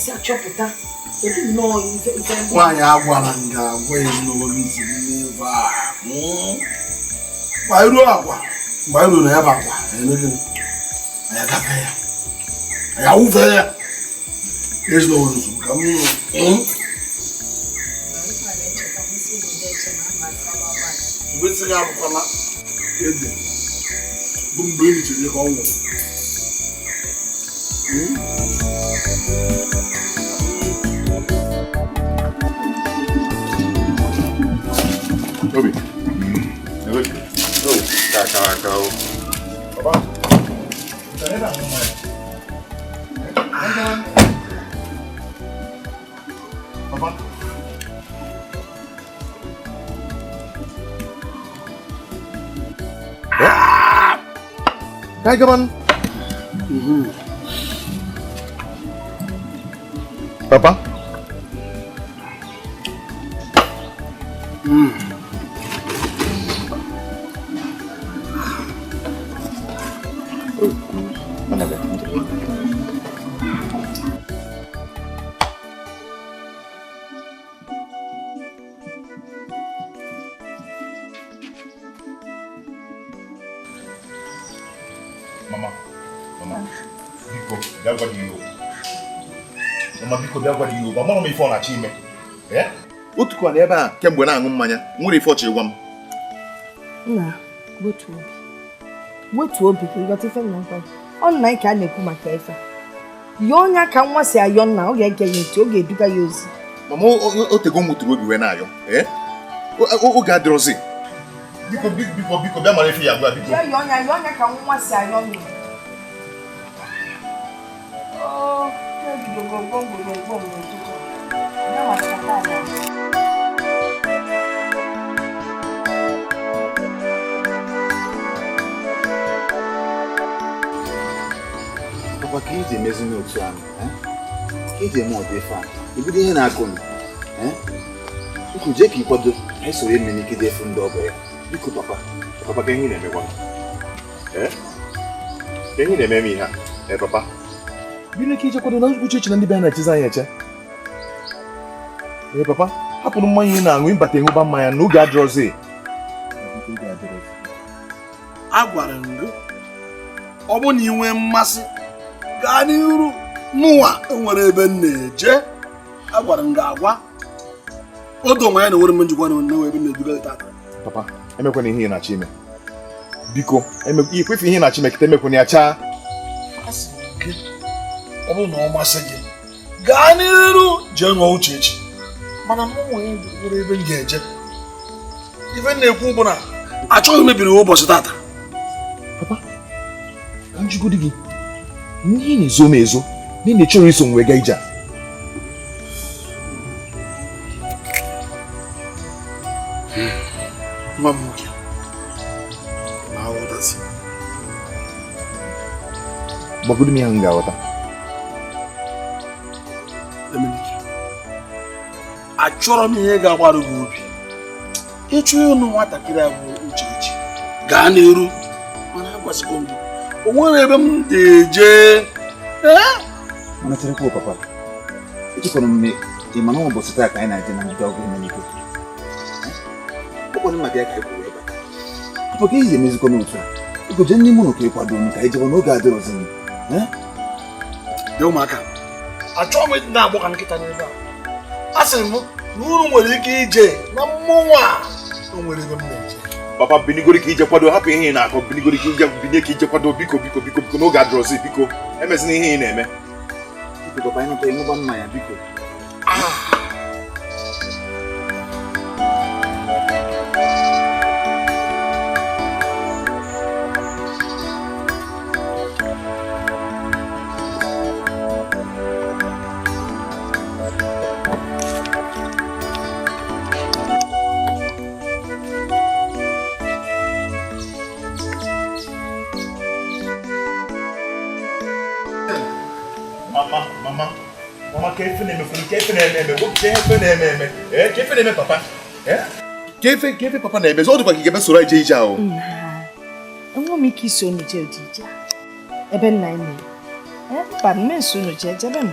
ga-esi achọpụta otu nnọọ ife nwaanyị agwara nga agwa ezinụlọ nsogbu n'ebe a ma iruo agwa mgbe anyị ruo na ya bụ agwa anyị agafe ya anyị awụfe ya ezinụlọ nsogbu ka mgbe ga abụkwala ede bụ mgbe e mechiri ka ọ nwụrụ Obi. Look. Oh, go. Papa. Papa. Hey, come on. Papa. Mama me phone achime. Eh? Otuko na ebe a kemgbe na aṅụ mmanya, nwere ife ọchị gwa m. Nna, wetu obi ka ịghọta ife nna nkwa. Ọ nna anyị ka a na-ekwu maka ife. Ya onye ka nwa si ayọ nna, ọ ga-ege ya ntị, ọ ga-eduga ya ozi. Mama o tego mụtụrụ obi wee na-ayọ. Eh? O ga-adịrọzi. Biko bịa mara ife ya gwa biko. Ya onye ka nwa si ayọ nna. Oh, go. Papa, ka iji emezi n'otu ahụ, ka iji eme ọdụ ife ahụ, ibido ihe na-akụ m, biko jee ka ịkwado anyị soro eme n'ikide efu ndị ọgọ ya. Biko papa ka ihe na-emekwa ka ihe na-eme m ihe a, papa Bine ka ije kwado na uche na ndị bịa na-echizi anyị eche. Papa, hapụrụ mmanya ị na-aṅụ ịbata ịṅụba mmanya n'oge adịrọzi. Agwara m gị ọ bụ na ị nwee mmasị gaa n'iru n'ụwa enwere ebe m na-eje. Agwara m gị agwa odo nwa ya na nwere m njikwa na ebe m na-eduga tata. Papa, emekwana ihe ị na-achọ ime. Biko, ikwefe ihe ị na-achọ ime kịta emekwana ya chaa. Ọ bụrụ na ọ masị gị gaa n'iru jee ṅụọ uche echi, mana m nwere ebe m ga-eje. Ife m na-ekwu bụ na achọghị mebiri ụbọchị tata. Papa, njigodi gị ihe na-ezo m ezo na ị na-echọrọ iso m wee gaa ije a. Nwa m nwoke na-aghọtazi. Gbagodo m ihe m ga-aghọta. Achọrọ m ihe ga-agbarụ gị obi. Ịchụ ịnụ nwatakịrị a bụ Uchechi gaa n'iru, mana agwasịgo m gị o nwere ebe m ga-eje. Mana cherekwa papa, echekwana m ịma na ụbọchị taa ka anyị na-eje na njide ọgụ emenike. Ọkwanụ maka ya ka anyị kwuru ebe a. Papa ka iji emezikwa n'otu a, biko jee n'ime ụlọ ka ịkwado m ka anyị jekwa n'oge adịrọzi m. Dị ụmụaka, achọghị m ịdị na-agbọ ka nkịta n'ebe a. A sịrị m na unu nwere ike ije na mmụnwa o nwere ebe m na-eje. Papa, binigori ka ije kwado, hapụ ihe ị na-akọ, binigori ka binye ka ije kwado, biko n'oge adịrọzi, biko emezina ihe ị na-eme. Biko papa, anyị nọta ịṅụba mmanya biko. Mama, kefe na-eme papa. Kefe papa na-eme, ọ dịkwa ka ị ga-ebe soro ije ije ahụ. Enwe m ike iso unu jee ije ebe nna anyị na-eme. Mba, mme nso unu jee jebe m.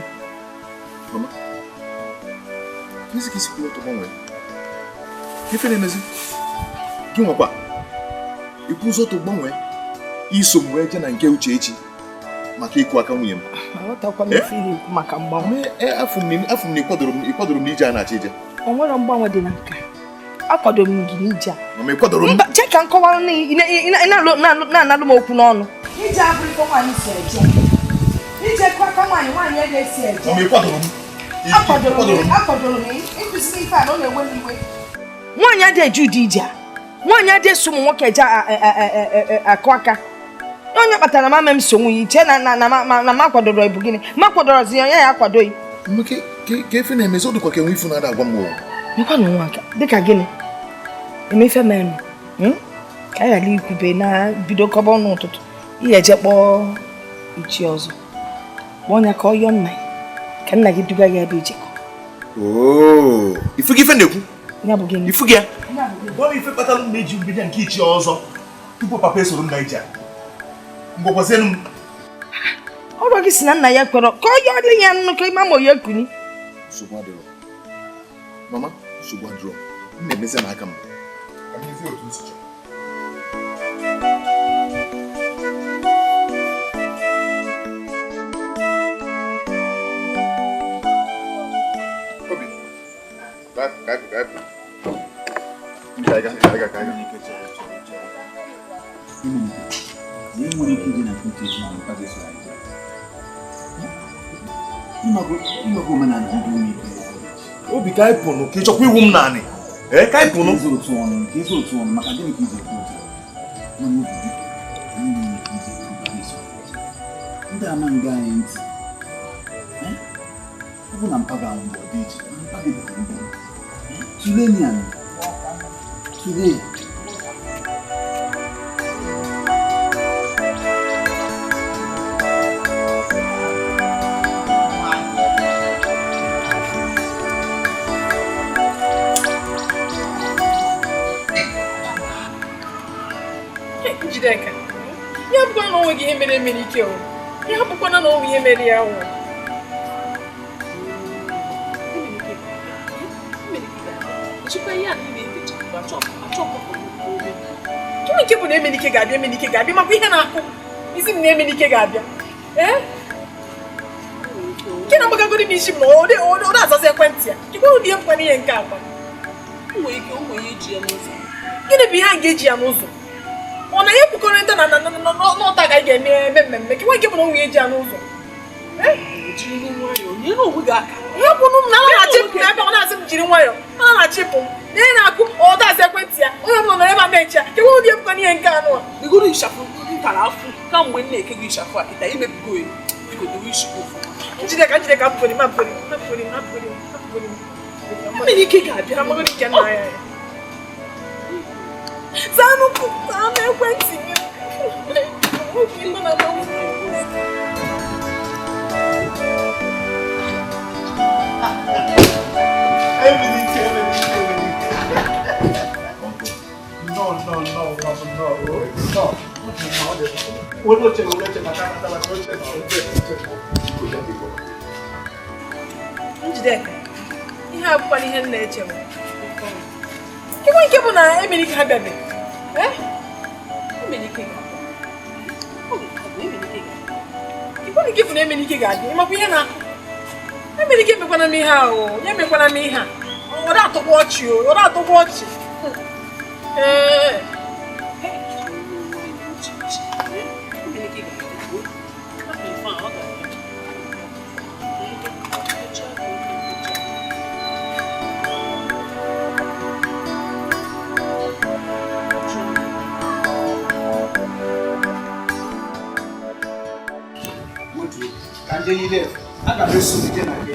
Mama, kisi kula to bonwe. Kifene mezi. Kinwa kwa. Ikuzo to bonwe. Iso mweje na nke uche echi. Maka iku aka nwunye m. Awata kwa me feel maka mgbanwe. Me afum ni kwadoro m ije a na-acha ije. O nwere mgbanwe dị na nka. Akwadoro m gị n'ije a. Mama ikwadoro m. Cheka nkọwa na-analụ m okwu n'ọnụ. Ije abụrụ ife nwaanyị si eje. Ije kwa aka nwaanyị ga-esi eje. Mama ikwadoro m. Akwadoro m. Ịkụziri ife a na ọ na-ewe m iwe. Nwaanyị adị eju ụdị ije a. Nwaanyị adị eso ụmụ nwoke eje akụ aka. Onye kpatara m ame m so nwunye iche na ma kwadoro ebu gịnị. Ma kwadoro zi onye ya akwado yi. Mke ka efe na-emezi ọ dịkwa ka enwe ifu na-ada agwa m o. Mekwa na nwa aka dịka gịnị. Emefe menụ. Ka ya li ikwube na bido kọba ọnụ ụtụtụ. Ihe eje kpọọ ichi ọzọ. Kpọọ ọnya ka ọ yọọ nna ya. Ka nna gị duga ya ebe ijekọ. Oh, ifu gị ife na-ekwu? Ya bụ gịnị? Ifu gị ya? Gwa m ife kpatara m na-eji mbido nke ichi ọzọ tupu papa esoro m na ije a. Ngwakwazienụ m. Ọrụ gị si na nna ya kpọrọ ka ọ yọọ dị ya nnukwu ime ma ya ekuni. Nsogbu adịrọ. Mama, nsogbu adịrọ. M na-emezi n'aka m. Ka m mezie otu m si chọọ. Obi ka ịpụnụ ka ịchọkwa iwu m naanị. Ka ịpụnụ. Ndị ama nga anyị ntị. Ọ bụ na mpaga ahụ bụ dị iche. Mpaga dị ndụ. Tulenian. Today. Dikeh. Ya bụkwa na onwe gị ihe mere ike o. Ya bụkwa na onwe ihe mere ya o. Gịnị nke bụ na Emenike ga-abịa makwa ihe na-akụ isi m na Emenike ga-abịa. Nke na-agbagagoro m isi m na ọ na-azazi ekwentị ya. Kekwa ụdị ihe bụkwa ihe nke akwa. Gịnị bụ ihe a ga-eji ya n'ụzọ? Ọ na ya kwukọrịta na n'ọta ga ga-eme mmemme ka nwoke bụ na onwe eji ya n'ụzọ. Ya bụ na m na-achịpụ m ebe ọ na-asị m jiri nwayọọ ọ na-achịpụ m na ị na-akụ ọta asị ekwentị ya onye ọbụla nọ ebe a na-eche ya kewa ụdị ebụkwa n'ihe nke anụ a. Bigoro ịshafụ ntara afụ kamgbe m na-eke gị ịshafụ a kịta imebigo ya biko dewe ishikwa ụfụ. Njideka mpụrụ Emenike ga-abịa amagoro ike nna ya. Zanụ ekwentị gị. Njideka, ihe abụkwa ihe m na-eche m. Kewa nke bụ na Emenike ha bịabe. Emenike Kewa nke bụ na Emenike ga-adị ịmakwa ihe na Emenike mekwana m ihe ahụ ya mekwana m ihe a ọ na-atụkwa ọchị. Ile aga m eso gị na nke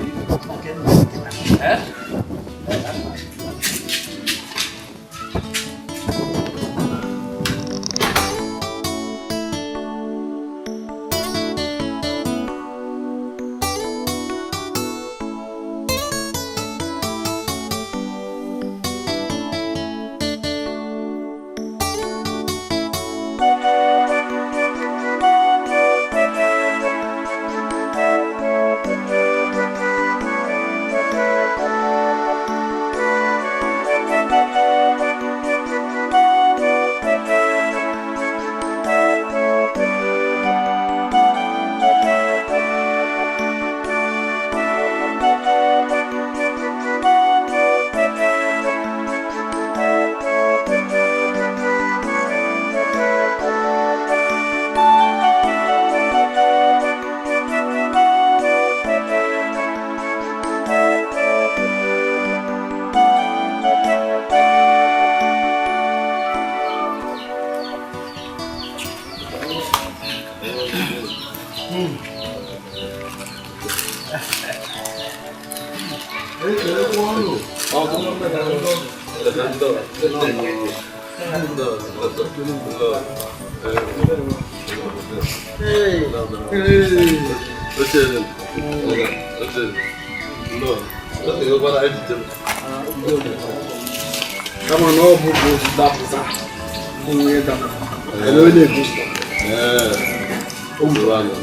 Kama na ọ bụ dapụta onye dapụta ele onye egosi o gburu anụ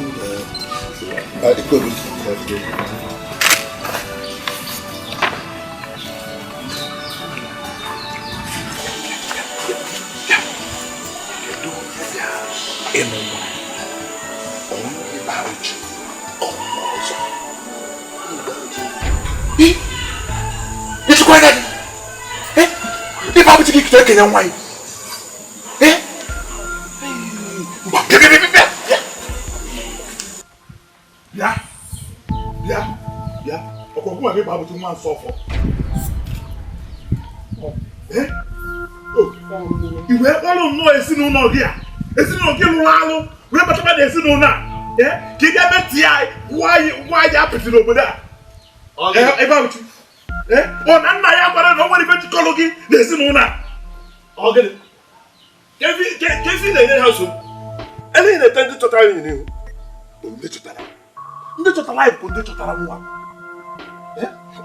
Kenya why? Yeah. Okogun abi babu ti wan so for. Iwe Ọlọ́run no esinu na odia. Esinu oge mu alu. We bata ba de esinu na. Ki ga beti ai. Why ya peti no boda? E babu ti. On anna ya bara no wori beti kologi de esinu na. Okay. Kefi na house. Ele na tend to try ni. Ndị chọtara life bụ ndị chọtara nwa.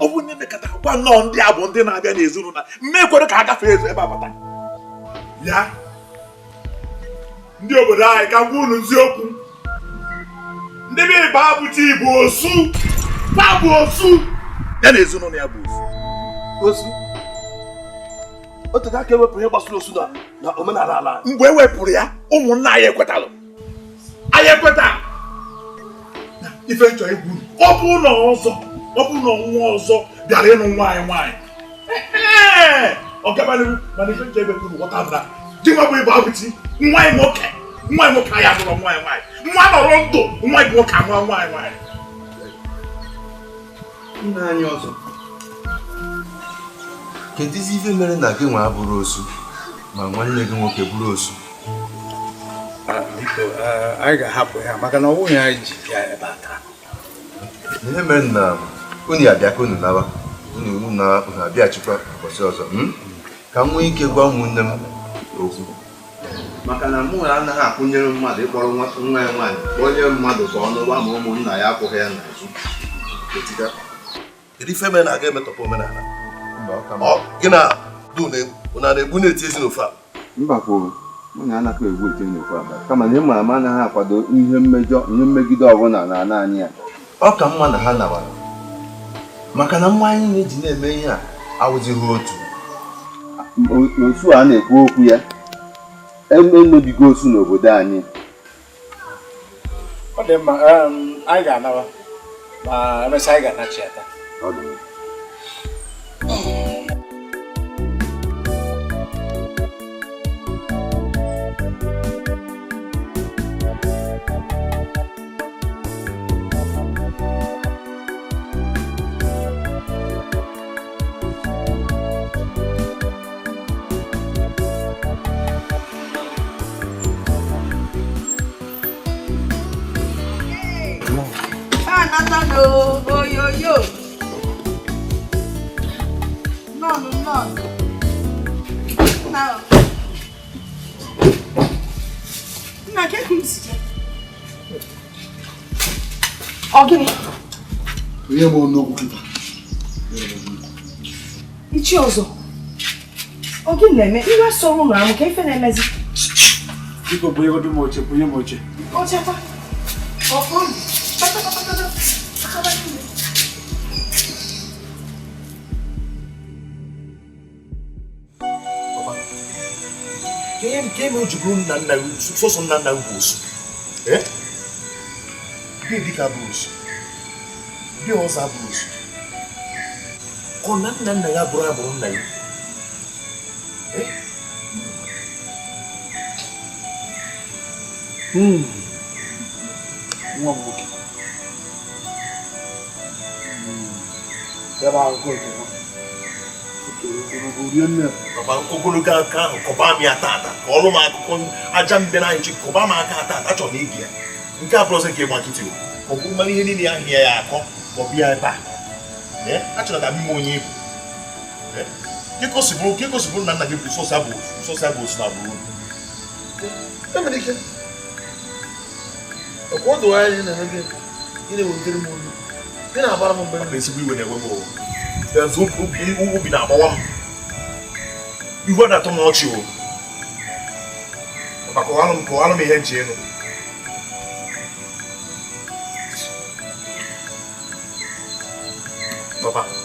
Ọ bụ nne mekata gwa nnọọ ndị a bụ ndị na-abịa n'ezinụlọ na mmekwere ka ha gafee ezu ebe abata. Ya ndị obodo anyị ka ngwa unu nziokwu. Ndị be Igbo abụchi Igbo osu. Ba bụ osu. Ya na ezinụlọ ya bụ osu. Osu. Otu ka ewepụrụ ihe gbasara osu na omenala ala. Mgbe e wepụrụ ya, ụmụnna anyị ekwetalụ. Anyị ekweta. Ife nchọ egwu. Ọ bụ na nwa ọzọ bịara ịnụ nwaanyị. Ọ gabalị mana ife nchọ egwu ghọta na di nwa bụ Igbo abụchi nwaanyị nwoke anyị abụrụ nwaanyị. Nwa nọrọ ndụ nwaanyị nwoke amụọ nwaanyị. Nna anyị ọzọ. Kedụzi ife mere na gị nwa abụrụ osu ma nwanne gị nwoke bụrụ osu? Biko, anyị ga-ahapụ ya maka na ọ bụghị anyị ji bịa ebe a taa. Ihe mere na unu abịa ka unu nawa unu na-abịachikwa ụbọchị ọzọ ka m nwee ike gwa ụmụnne m okwu maka na mụ anaghị akwụnyere mmadụ ịkpọrọ nwa ya nwaanyị onye mmadụ ka ọ nụwa ma ụmụnna ya akwụghị ya n'azụ. Kedu ife mere na-aga emetọpụ omenala? Gị na ụna na-egbu na-eti ezi n'ofe a? Mba kwuru mụ na anaghị egbu eti n'ofe a kama na ịma ama anaghị akwado ihe mmegide ọbụla na ana anyị ya. Ọ ka mma na ha nawara maka na mma anyị na-eji na-eme ihe a awụzighị otu. Osu a na-ekwu okwu ya emebigo osu n'obodo anyị. Ọ dị mma, anyị ga-anawa ma emesịa anyị ga-anachi ya taa. Yo. No. Now. Na ke kunsi. Ogini. Onye mo n'okwu kita. Ichi ọzọ. Ogini na-eme iwe sọrọ ụlọ amụ ka ife na-emezi. Biko bụ ihe m oche, bunye m oche. Ochekwa. Ọkụ. Game o jiburu nna sọsọ nna bụ osu. Dị dịka bụ osu. Dị ọzọ bụ osu. Ọ na nna ya bụrụ abụrụ nna ya. Nwa m nwoke. Ebe ahụ ka oge nwa. Ogologo aka ahụ kọba m ya tata ka ọrụ m akụkọ aja mbe na anyị kọba m aka tata achọrọ m igi ya nke a bụrụzi nke gbakịtị ọ bụ mmanụ ihe niile ahịa ya akọ ma ọ bịa ebe a achọrọ ka mmụọ onye ibu kekosibụrụ na nna gị bụ sọsọ bụ osu na bụrụ enwere ike ọkwa ọdụ anyị na gị ị na-ewutere m olu ị na-agbara m mgbe ezigbo iwe na-enwe m obi na-agbawa m ihu ọ na-atọ m ọchị o maka kọwalụ m ihe nche elu papa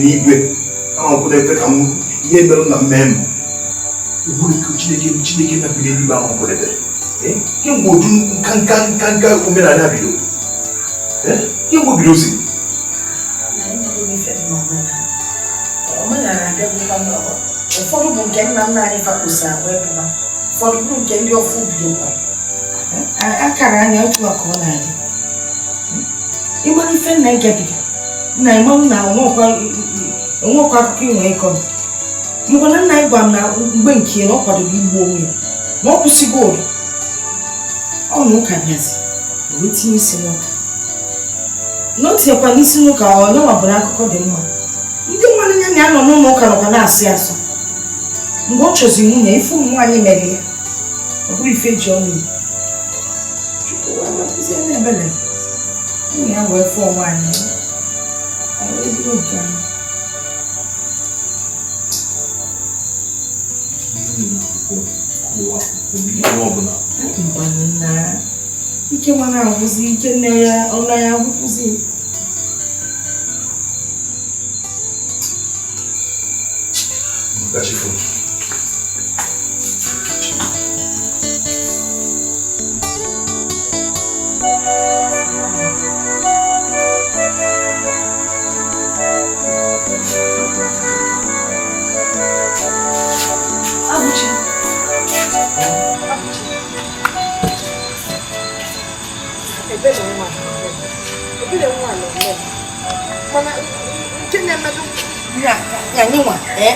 n'igwe amakwụna ekwe ka m ihe mere na mme m ugburu Chineke na biri eluigwe ahụ kwere kemgbe oju nka omenala bido kemgbe o bido si ụfọdụ bụ nke nna nna anyị fakposa agwa ebụba ụfọdụ bụrụ nke ndị ọfụ bido akara anya otu a ka ọ na-adị ịgbara ife nna ịgabiga nna ịmanwụ na onwekwa akụkọ inwe ịkọ mgbe na nna anyị gwa m na mgbe nke na ọ kwadobe igbu onwe ya na ọ kwụsịgo ụlọ ọ na ụka bịazi wee tinye isi n'ụka na o tinyekwa n'isi n'ụka ọ nyanwa bụ na akụkọ dị mma ndị nwanne ya na-anọ n'ụlọ ụka nọkwa na-asị asọ mgbe ọ chọzi nwunye ife ụmụ nwaanyị mere ya ọ bụrụ ife ji ọnụ Chukwu wee mapụzie n'ebele nwunye ya wee fụọ nwaanyị ebido nke ahụ na ike mana ahụzi ike nne ya ọnụ ya akwụkwụzi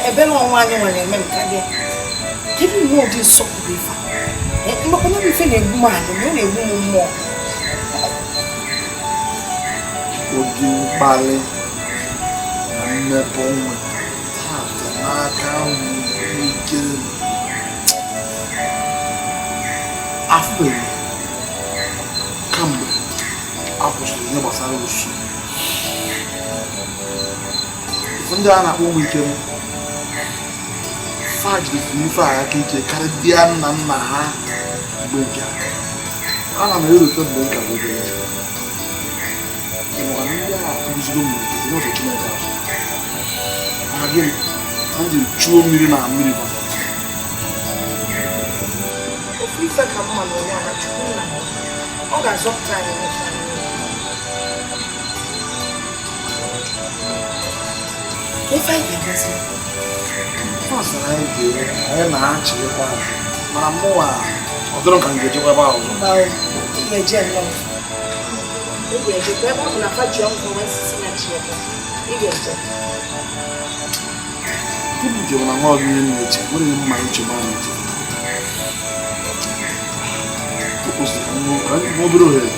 ebere ọnwa anyị nwere eme nka gị kedu ihe ụdị nsọpụrụ ife mgbakwana ife na-egbu m anyị na ọ na-egbu m mmụọ ụdị mkpali na mmepe onwe tata n'aka ike afọ kamgbe akwụsịrị ihe gbasara osu ndị a na-akpọ ụmụ ike fajiri ife a aka ike karịa nna nna ha mgbe nke ana m erute mgbe nka bụ obere ndị a akụzigo m n'ofe Chineke azụ ha gịnị ha jiri chuo mmiri na mmiri ofu ife ka mma na onye ọma Chukwu nna ọ ga-azọpụta anyị If I get this, first I na-achị ịkwa mana mụwa ọ dịrọ ka m ga-ejekwa ebe ahụ. Eje nọ. Eje ebe ọ bụ na faji ọkụ wee sisi na chi ebe. Eje. Ndị njem na nwa ọgụ ihe na-eche, nwere ihe mma uche ma na-eche. O kwụsịrị ka m obere ohere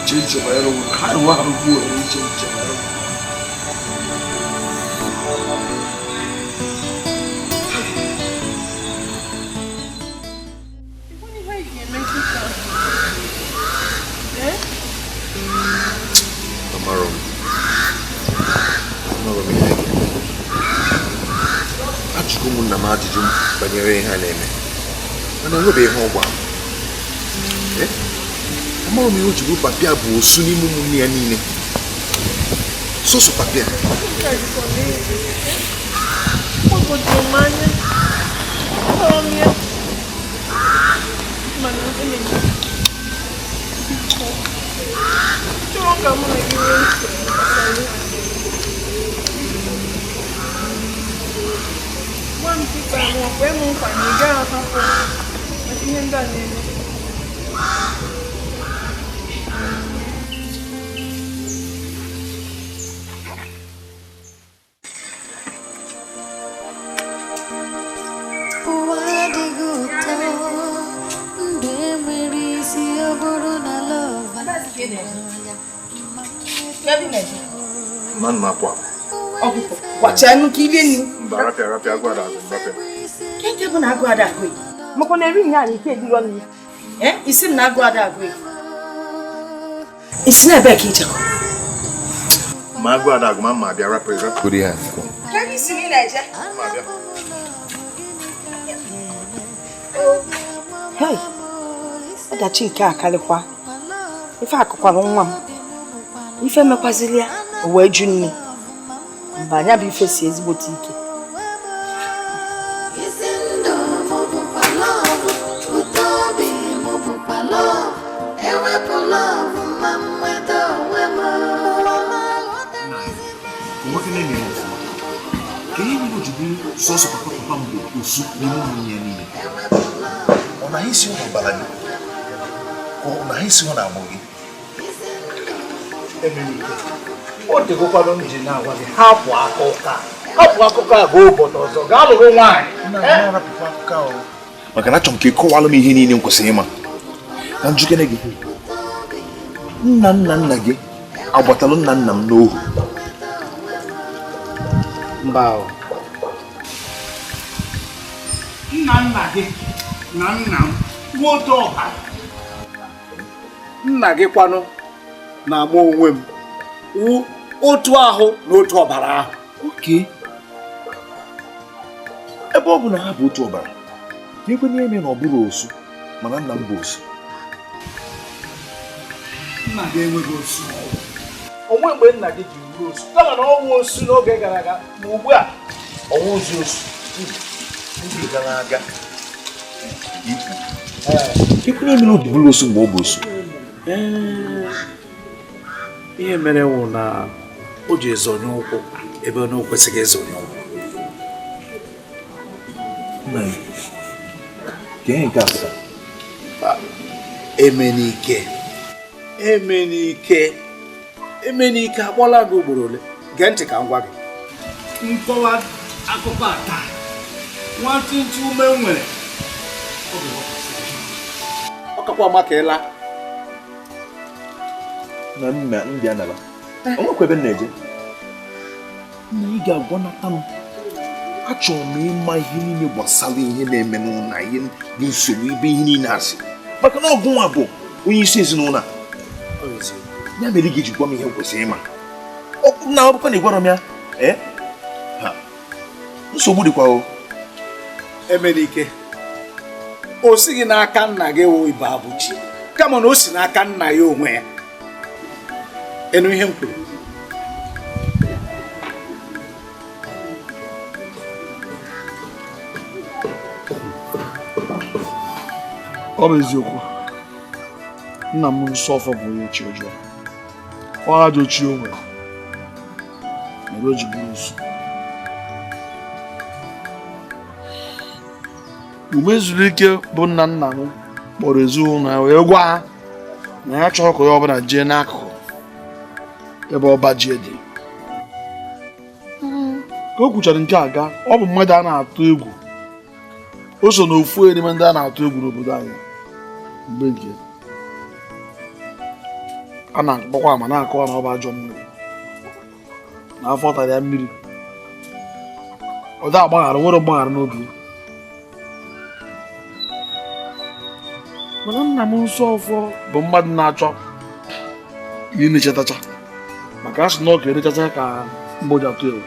chee iche banyere onwe ha rụwa ha rụgbuo ohere iche banyere onwe. Ajụjụ ụmụnna m ajụjụ banyere ihe a na-eme mana enwebeghị ihe ọgba amaghị m ihe o ji bụ papịa bụ osu n'ime ụmụnne ya niile sọsọ papịa man ma kwa wachanu kibeni rapia gwada rapia kenge bụ na agụ ada agụ mako na eri nya anyị ke diro ni isi m na agụ ada agụ isi na ebe ka ijeko ma gwada agụ ma bịa rapia kuri ha ka isi ni na-eje ma bịa hey ọdachi nke akalikwa ife akụkwara nwa m ife mekwazili ya o wee ju nne mba anya bụ ife si ezigbote ike sọsọ papa mgbe osu n'ime ụmụnne ya niile ọ naghị isi ụlọ gbara gị ka ọ naghị isi ụlọ agbụ gị o dịgokwanụ m ji na-agwa gị hapụ akụkọ a bụ obodo ọzọ gaa lụrụ nwaanyị maka na achọrọ m ka ị kọwalụ m ihe niile m kwesịrị ịma na njikere gị nna gị agbatalụ nna m n'ohu mba nna gị na nna m nwoke ọha nna gị kwanụ na-ama onwe m wụ otu ahụ na otu ọbara ahụ oke ebe ọ bụ na ha bụ otu ọbara n'ekwe n'ime na ọ bụrụ osu mana nna m bụ osu nna gị enweghị osu onwe mgbe nna gị ji bụrụ osu kama na ọnwụ osu n'oge gara aga ma ugbu a ọnwụ ozi osu ndị gara aga ekwe n'ime na ọ bụrụ osu mgbe ọ bụ osu ihe mere wụ na o ji ezonye ụkwụ ebe ọ na-ekwesịghị ezonye ụkwụ ka ihe nke asụta emenike akpọla gị ugboro ole gee ntị ka m gwa gị nkọwa akụkọ a taa nwantịntị ume nwere ọ kakwa maka ịla na ndị anara ọ nwekwa ebe m na-eje na ị ga-agwanata m achọrọ m ịma ihe niile gbasara ihe na-eme n'ụlọ ihe bụ nsogbu ibe ihe niile asị maka na ọgụ nwa bụ onye isi ezinụlọ a ya mere ị ga-eji gwa m ihe m kwesịrị ịma na ọ bụkwa na ị gwara m ya nsogbu dịkwa o Emenike o sighị n'aka nna gị wụ ibe abụchi kama na o si n'aka nna ya onwe ya enu ihe m kwuru ọ bụ eziokwu nna m nsọ ọfọ bụ onye chi ọjọọ ọ ajọ chi o nwere mere o ji bụrụ osu Ume zuru ike bụ nna nna m kpọrọ ezinụlọ ya wee gwa ha na ya chọrọ ka ya ọbụla jee n'akụkụ ebe ọba ji dị. Ka o kwuchara nke a gaa, ọ bụ mmadụ a na-atụ egwu. O so n'ofu erime ndị a na-atụ egwu n'obodo anyị mgbe nke a na-akpọkwa ama na-akọwa na ọ bụ ajọ mmiri na afọ tara ya mmiri. Ọ da agbaghara, nwere mgbaghara n'obi. Mana nna m nsọ ọfọ bụ mmadụ na-achọ inechatacha maka asị na ọ ga-erechacha ka mgboji atụ egwu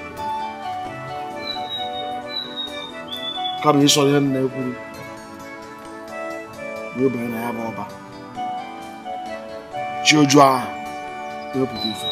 kama ịsọ ihe nna ekwuru wee banye na ya bụ ọba chi oju ahụ wepụta ife.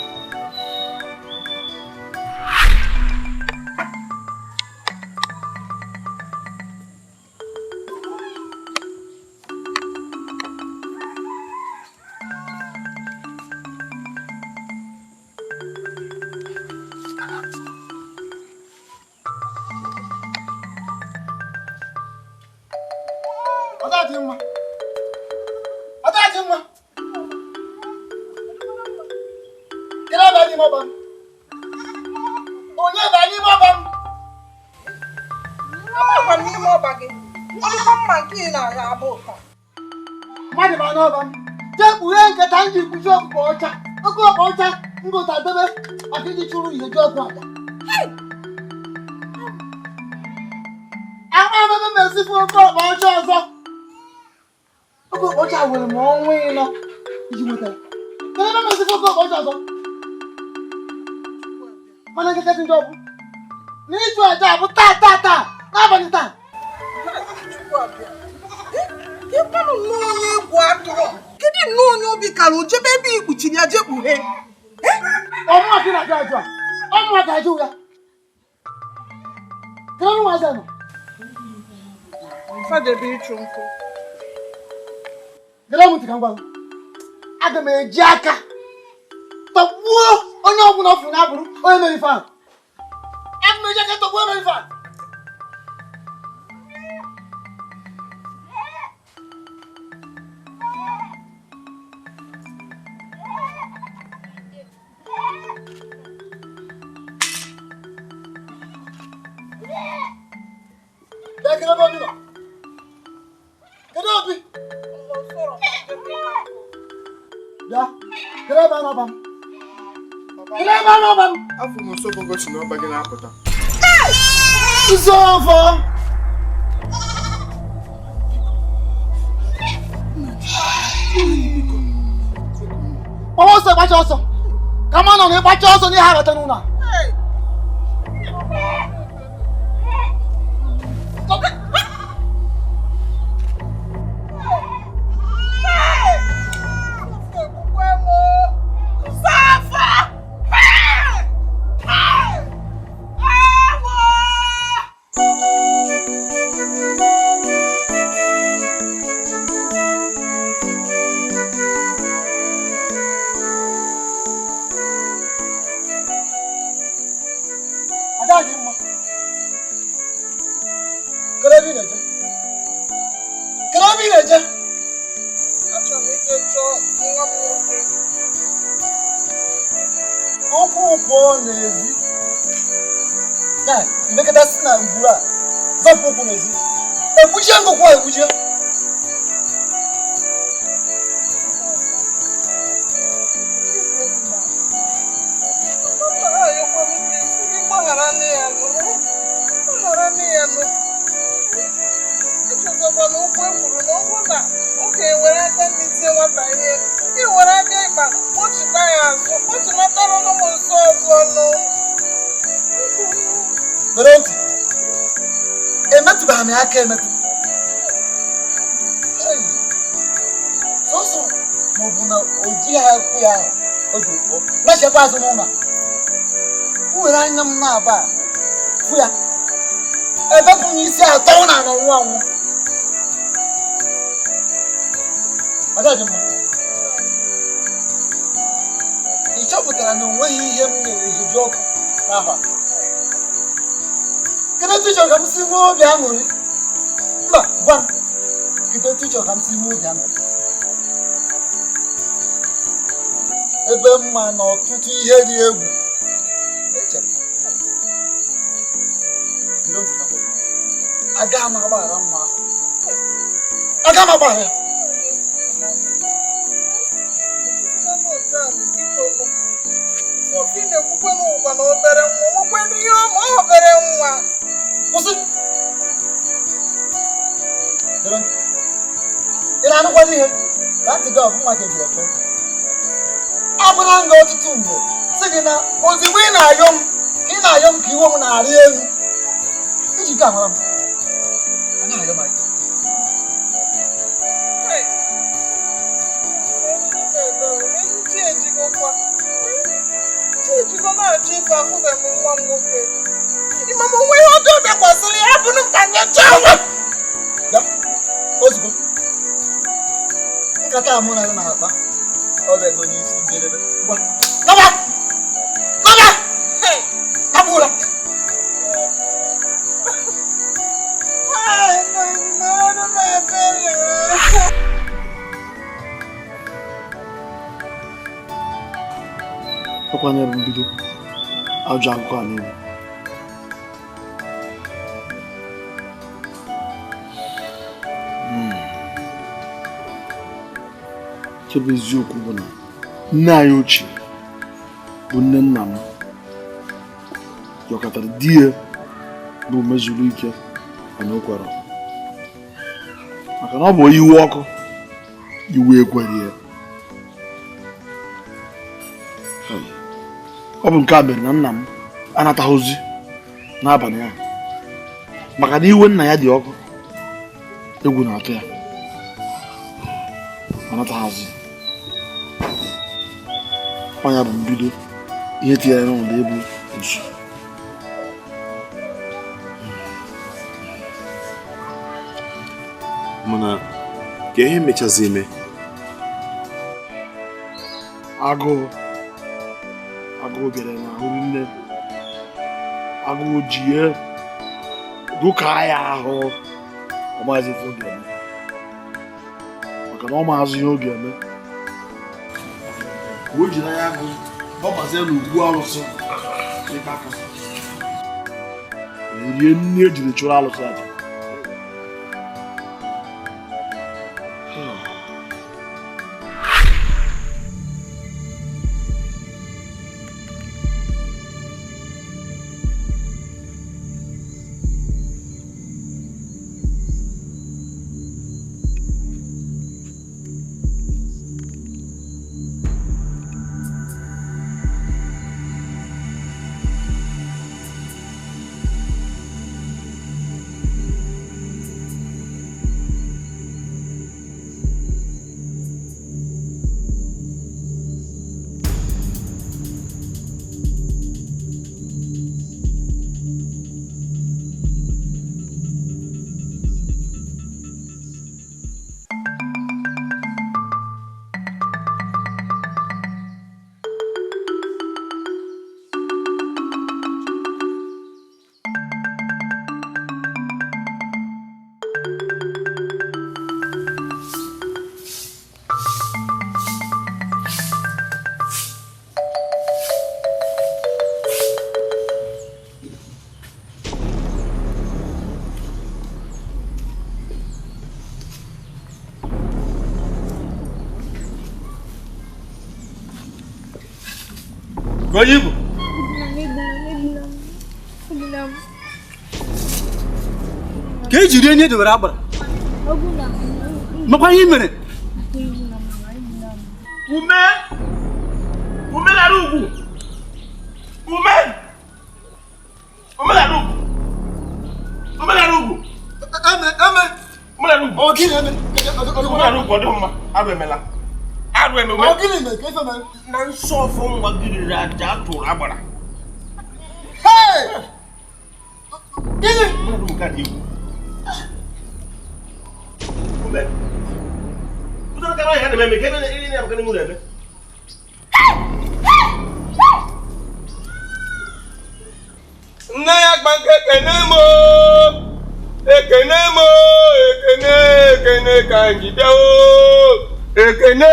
Aga m eji aka tọgbuo onye ọbụla ọfụ na-abụrụ onye mere ife ahụ. Aga m eji aka tọgbuo onye mere ife ahụ. Bịa kedu ebe obi nọ? Kedu obi? Ya, kenapa nabam? Kenapa nabam? Afọ m nso bụ gosi na ọba gị na-apụta. Nsọfọ! Ọsọ gbacha ọsọ! Ka mma nọ na-ịgbacha ọsọ n'ihe aghọta n'ụlọ a. Ịchọpụtara na onweghị ihe m na-eji ọkụ n'abalị. Kedu etu ịchọrọ ka m si nwee obi aṅụrị? Mba, Kita teacher kan si mu ya. Ebe mma na ọtụtụ ihe dị egwu. Aga m agbara mma. Aga m agbara. Sophie na-ekwukwe n'ụwa na obere nwa, nwekwe n'ihe ọma obere nwa. Kwụsị! Ị na-anụkwa n'ihe? Ka ntị gị ọfụma ka eji ọchọ. Abụla nga ọtụtụ mgbe sị gị na ozugbo ị na-ayọ m ka iwe m na-arị elu. Iji nke amara m. A na-ayọ m ayọ. Chijigo na-achọ ife afụbeghị m nwa m nwoke. Ịmama onwe ihe ọjọọ bịakwasịrị ya bụrụ m ka nye chọọ. Ya, ozugbo. Nkata mụ na gị na-akpa. Ọ bụ ego n'isi njedebe. Ngwa, naba! Naba! Abụla! Ọkwanyere mbido ajọ akụkọ a niile. Chebe eziokwu bụ na nne anyị ochie bụ nne nna m yọkọtara di ya bụ mezuru ike mana o kwere maka na ọ bụ iwe ọkụ iwe ekwere ya. Ọ bụ nke a mere na nna m anataghịzi n'abalị ahụ maka na iwe nna ya dị ọkụ egwu na-atụ ya anataghịzi. Ọnya bụ mbido ihe tinyere n'ụlọ ebu nsu. Mana ka ihe mechazi eme agụụ bịara n'ahụ nne, agụụ jie gụka ya ahụ ọmazi ife oge eme maka na ọ maazị ihe oge eme o jiri anya agụ ọbazie n'ugwu arụsị ịkpa aka rie nne ejiri chụrụ alụsị aja. Onye Igbo? Ka e jiri enye dewere agbara makwa ihe mere ume lara ugwu na nsọ ọfọ nwa giriri aja atụrụ agbara. Nna ya gba nkeke n'emo ekene mo ekene kanjide o ekene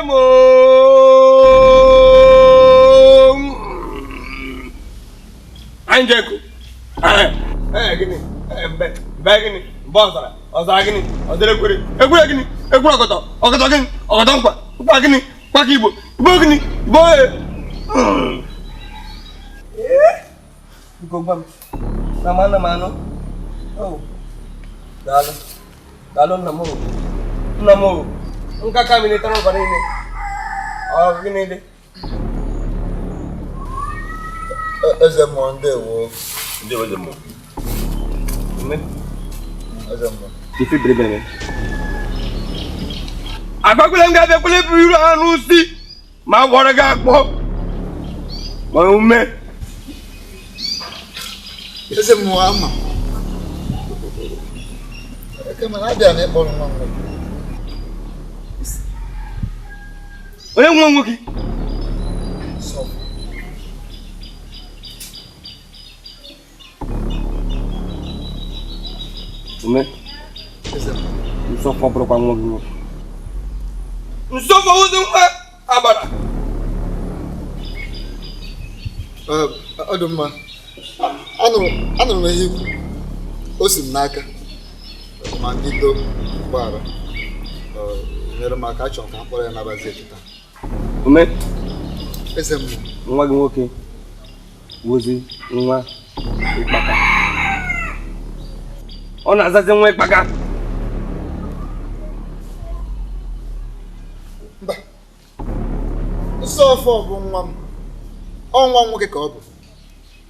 mo anjeku gini be gini bọsara ọzara gini ọzara ekwere gini ekwere ọkọtọ gini ọkọtọ nkwa gini mkpaka igbo gini igbo biko gwa m na manụ daalụ nna m nka ka militara ụba niile ọ gịnị dị eze mmụọ ndewo eze mmụọ ife bere agbakwule m ga-abịakwule bụ iru anụ si ma gwọrọ gị akpọ ma ume eze mmụọ ama kama na abịa na ịkpọrọ nwa nwa onye nwa nwoke ume nsọfọ bụrụkwa nwa gị nwoke nsọfọ ozi nwa agbara ọ dị mma anụrụ m ihe ikwu o si m n'aka ma ndị do ụgbọala nyere m aka achọrọ ka mkpọrọ ya nabazie kịta ume eze mmụọ nwa gị nwoke wozi nwa ịkpaka ọ na-azazi nwa ịkpaka mba nsọ ọfọ bụ nwa m ọ nwa nwoke ka ọ bụ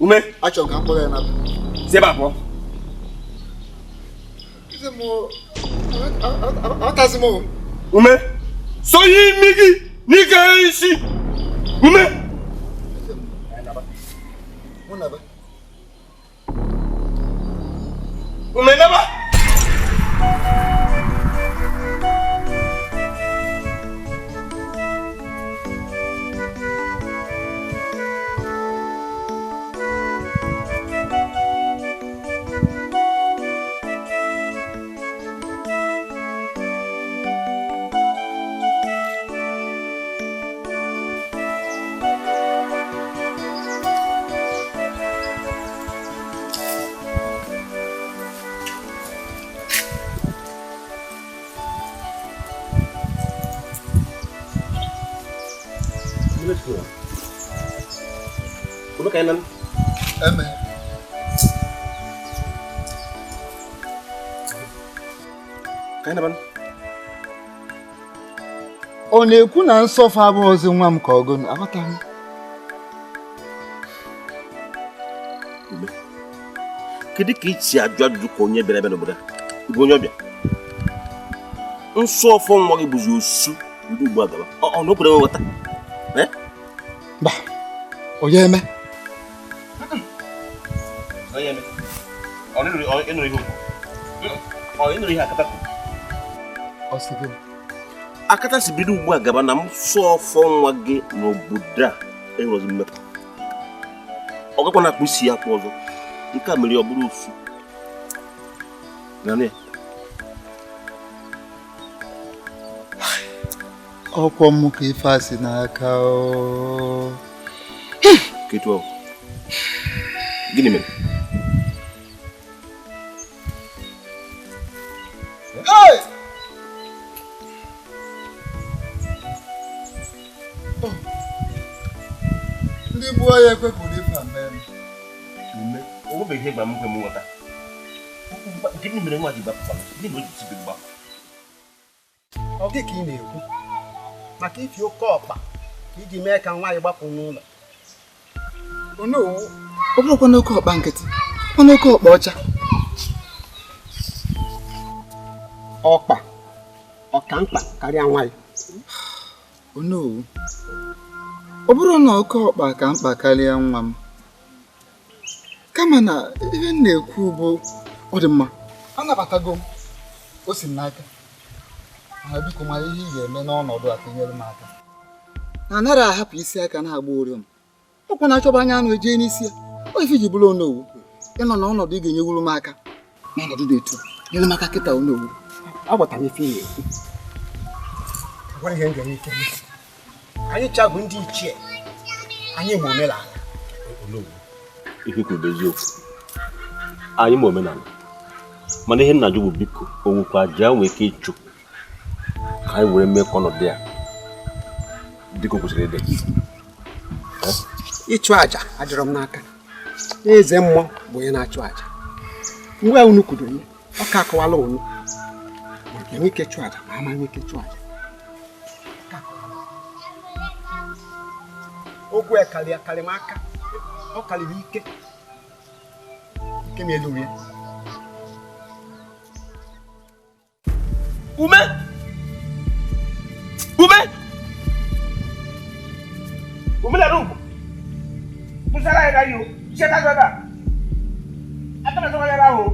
ume achọrọ ka mkpọrọ ya naba si ebe abụọ eze mmụọ aghọtazi m ume sonye imi gị n'ike isi ume ume naba Ume kainan eme kainaban ọ na-ekwu na nsọfọ abụghịzi nwa m ka ọgụ aghọtaghị Ume kedu ka ichi ajụ ajụjụ ka onye bịara ebe n'obodo a ịbụ onye ọbịa nsọfọ nwa gị bụzi osu ndị ugbu a gaba ọ na obodo nghọta mba onye eme akata si bido ugbu a gaba na m sọfọ nwa gị n'obodo a enwerozi mmekọ ọ gakwa na akpụ isi ya akpụ ọzọ nke a mere ọ bụrụ ofu ọkwọ m ka ife a si n'aka ketu ahụ gịnị mere ndị gbuo ya ekwepụrụ ife a mee Ume o nwebeghị ihe gbara m kwe m nghọta gịnị mere nwa ji gbapụkwara gịnị mere o ji sibe gbapụ ọ dị ka ị na-ekwu maka ifi oke ọkpa ka iji mee ka nwaanyị gbapụ n'ụlọ ọ bụrụkwa n'oke ọkpa nkịtị ọ n'oke ọkpa ọcha ọkpa ọka mkpa karịa nwaanyị ọ bụrụ na oke ọkpa ka mkpa karịa nwa m kama na ihe m na-ekwu bụ ọ dị mma anabatago m o si m n'aka mana biko mara ihe ị ga-eme n'ọnọdụ a tinyere m aka na anaghị ahapụ isi aka na-agba oriọm ọkwa na-achọba anya anụ ejee n'isi ya o ife ji bụrụ onowu ịnọ n'ọnọdụ ị ga-enyewuru m aka n'ọnọdụ dị etu nyere m aka kịta onowu agbata m ife ihe ekwu agwara ihe m ga-enye ike anyị cha bụ ndị ichie anyị ma omenala ihe kwuru eziokwu anyị ma omenala mana ihe nna jụ bụ biko onwekwa aja nwee ike ịchụ ka anyị were mee ka ọnọdụ ya dịka o kwesịrị ịdị. ịchụ aja adịrọ m n'aka eze mmụọ bụ onye na-achụ aja mgbe unu kwudoro ya ọ ka akọwala unu maka enwe ike chụ aja ma ama nwe ike chụ aja okwu akarị m aka ọ karịrị ike m elu ya ume la rumbo tú sala de yo se ta gada ata na so ya ba ho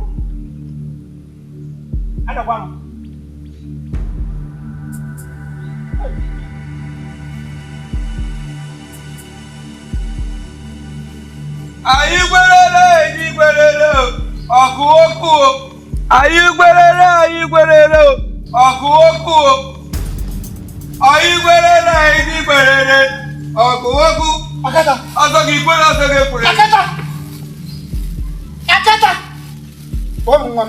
ana kwa ayi gwerere ọkụ okwu ayi gwerere ọkụ okwu ayi gwerere ọkụ okwu akata ọsọ gị kwere ọsọ gị kwere akata gwa m nwa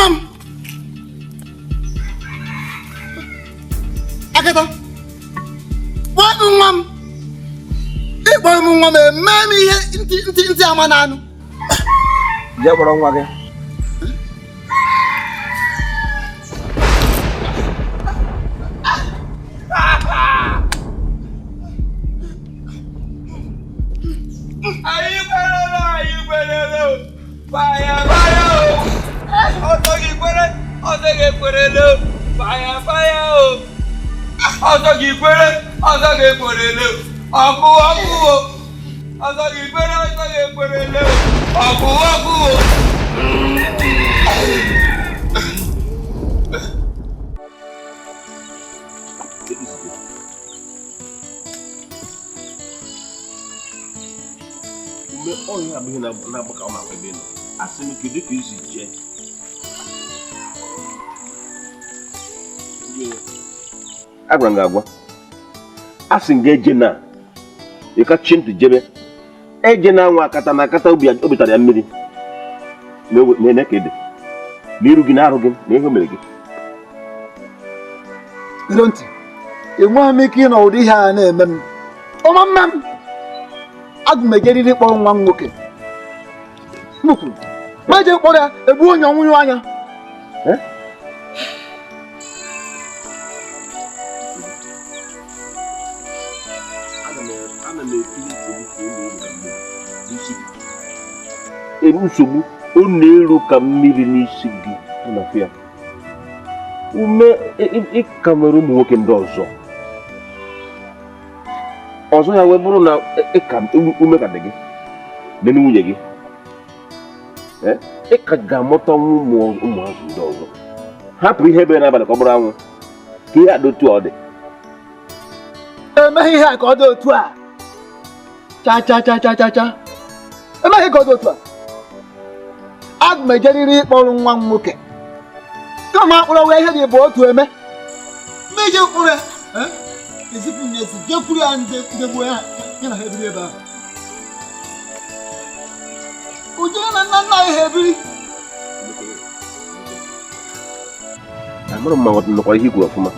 m akata gwa m nwa m ịkpọrọ m nwa m eme m ihe ntị ama n'anụ jee kpọrọ nwa gị Ayi gwerere fire ọsọ gị kwere fire ọsọ gị kwere ọkụ ọsọ gị kwere ọkụ mgbe ọhịa abụghị na-agbaka ụmụ akwụkwọ ebe nọ asị m kedu ka isi jee agwara m gị agwa asị m gị eje na ịkachi ntị jebe eje na anwa akata na akata obi tara ya mmiri na-ene ka ede n'iru gị na arụ gị na ihe mere gị ilo ntị enweghị m ike ịnọ ụdị ihe a na-eme m ọma mme m agụ m ejeriri kpọrọ nwa m nwoke mkwuru ma eje kpọrọ ya egbu onye ọnwụnye anya nsogbu ọ na-eru ka mmiri n'isi gị na ya ume ịka nwere ụmụ nwoke ndị ọzọ ya wee bụrụ na ume ka dị gị dị nwunye gị ịka ga-amụta ụmụ azụ ndị ọzọ hapụ ihe ebe n'abalị ka ọ bụrụ anwụ ka ihe adị otu ọ dị emeghị ihe a ka ọ dị otu a cha emeghị ka ọ dị otu a agụ m ejeriri ịkpọrọ nwa m nwoke kama akpọrọ wee ihe dị bụ otu eme ma ije mkpụrụ ya ezipụ nyezi jekwuru ya ndegbuo ya na ha ebiri ebe ahụ ujere na nna anyị ha ebiri amụrụ m ma nọkwara ihe ikwu ọfụma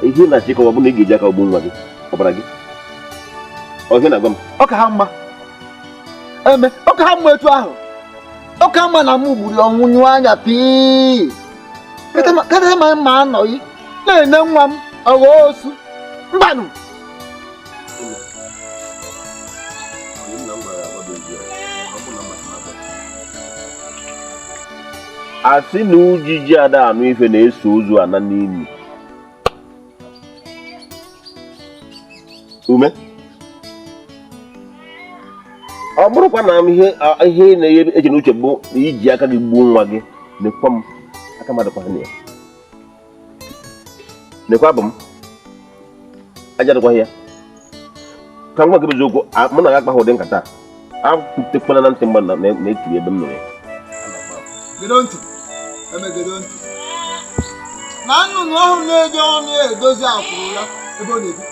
ihe na chịkọwa bụ na ị ga-eji aka ogbu nwa gị ọbara gị ọhịa na-agwa m ọ ka ha mma etu ahụ ọ ka mma na m gburu ọnwụnyu anya pii kata ma mma anọghị na-ene nwa m ọghọ osu mbanụ asị na ujiji ada anụ ife na-eso ozu ana n'imi ume ọ bụrụkwa na ihe na-enye eche n'uche bụ na iji aka gị gbuo nwa gị nekwa m aka madụkwa na ya nekwa bụ m aja dịkwa ya ka ngwa gị bụ eziokwu mụ na ya akpaghị ụdị nkata apụtekwana na ntị mmadụ na-ekiri ebe m nọ ya Gedonti. Eme gedonti. Na nnụnụ ahụ na-eji ọnụ edozi akwụrụ ya ebe ọ na-ebi.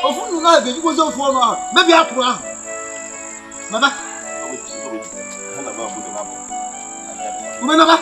Ofu nnụnụ ahụ ga-ejikwozi ofu ọnụ ahụ mebie akwụrụ ahụ. Baba. Ube naba.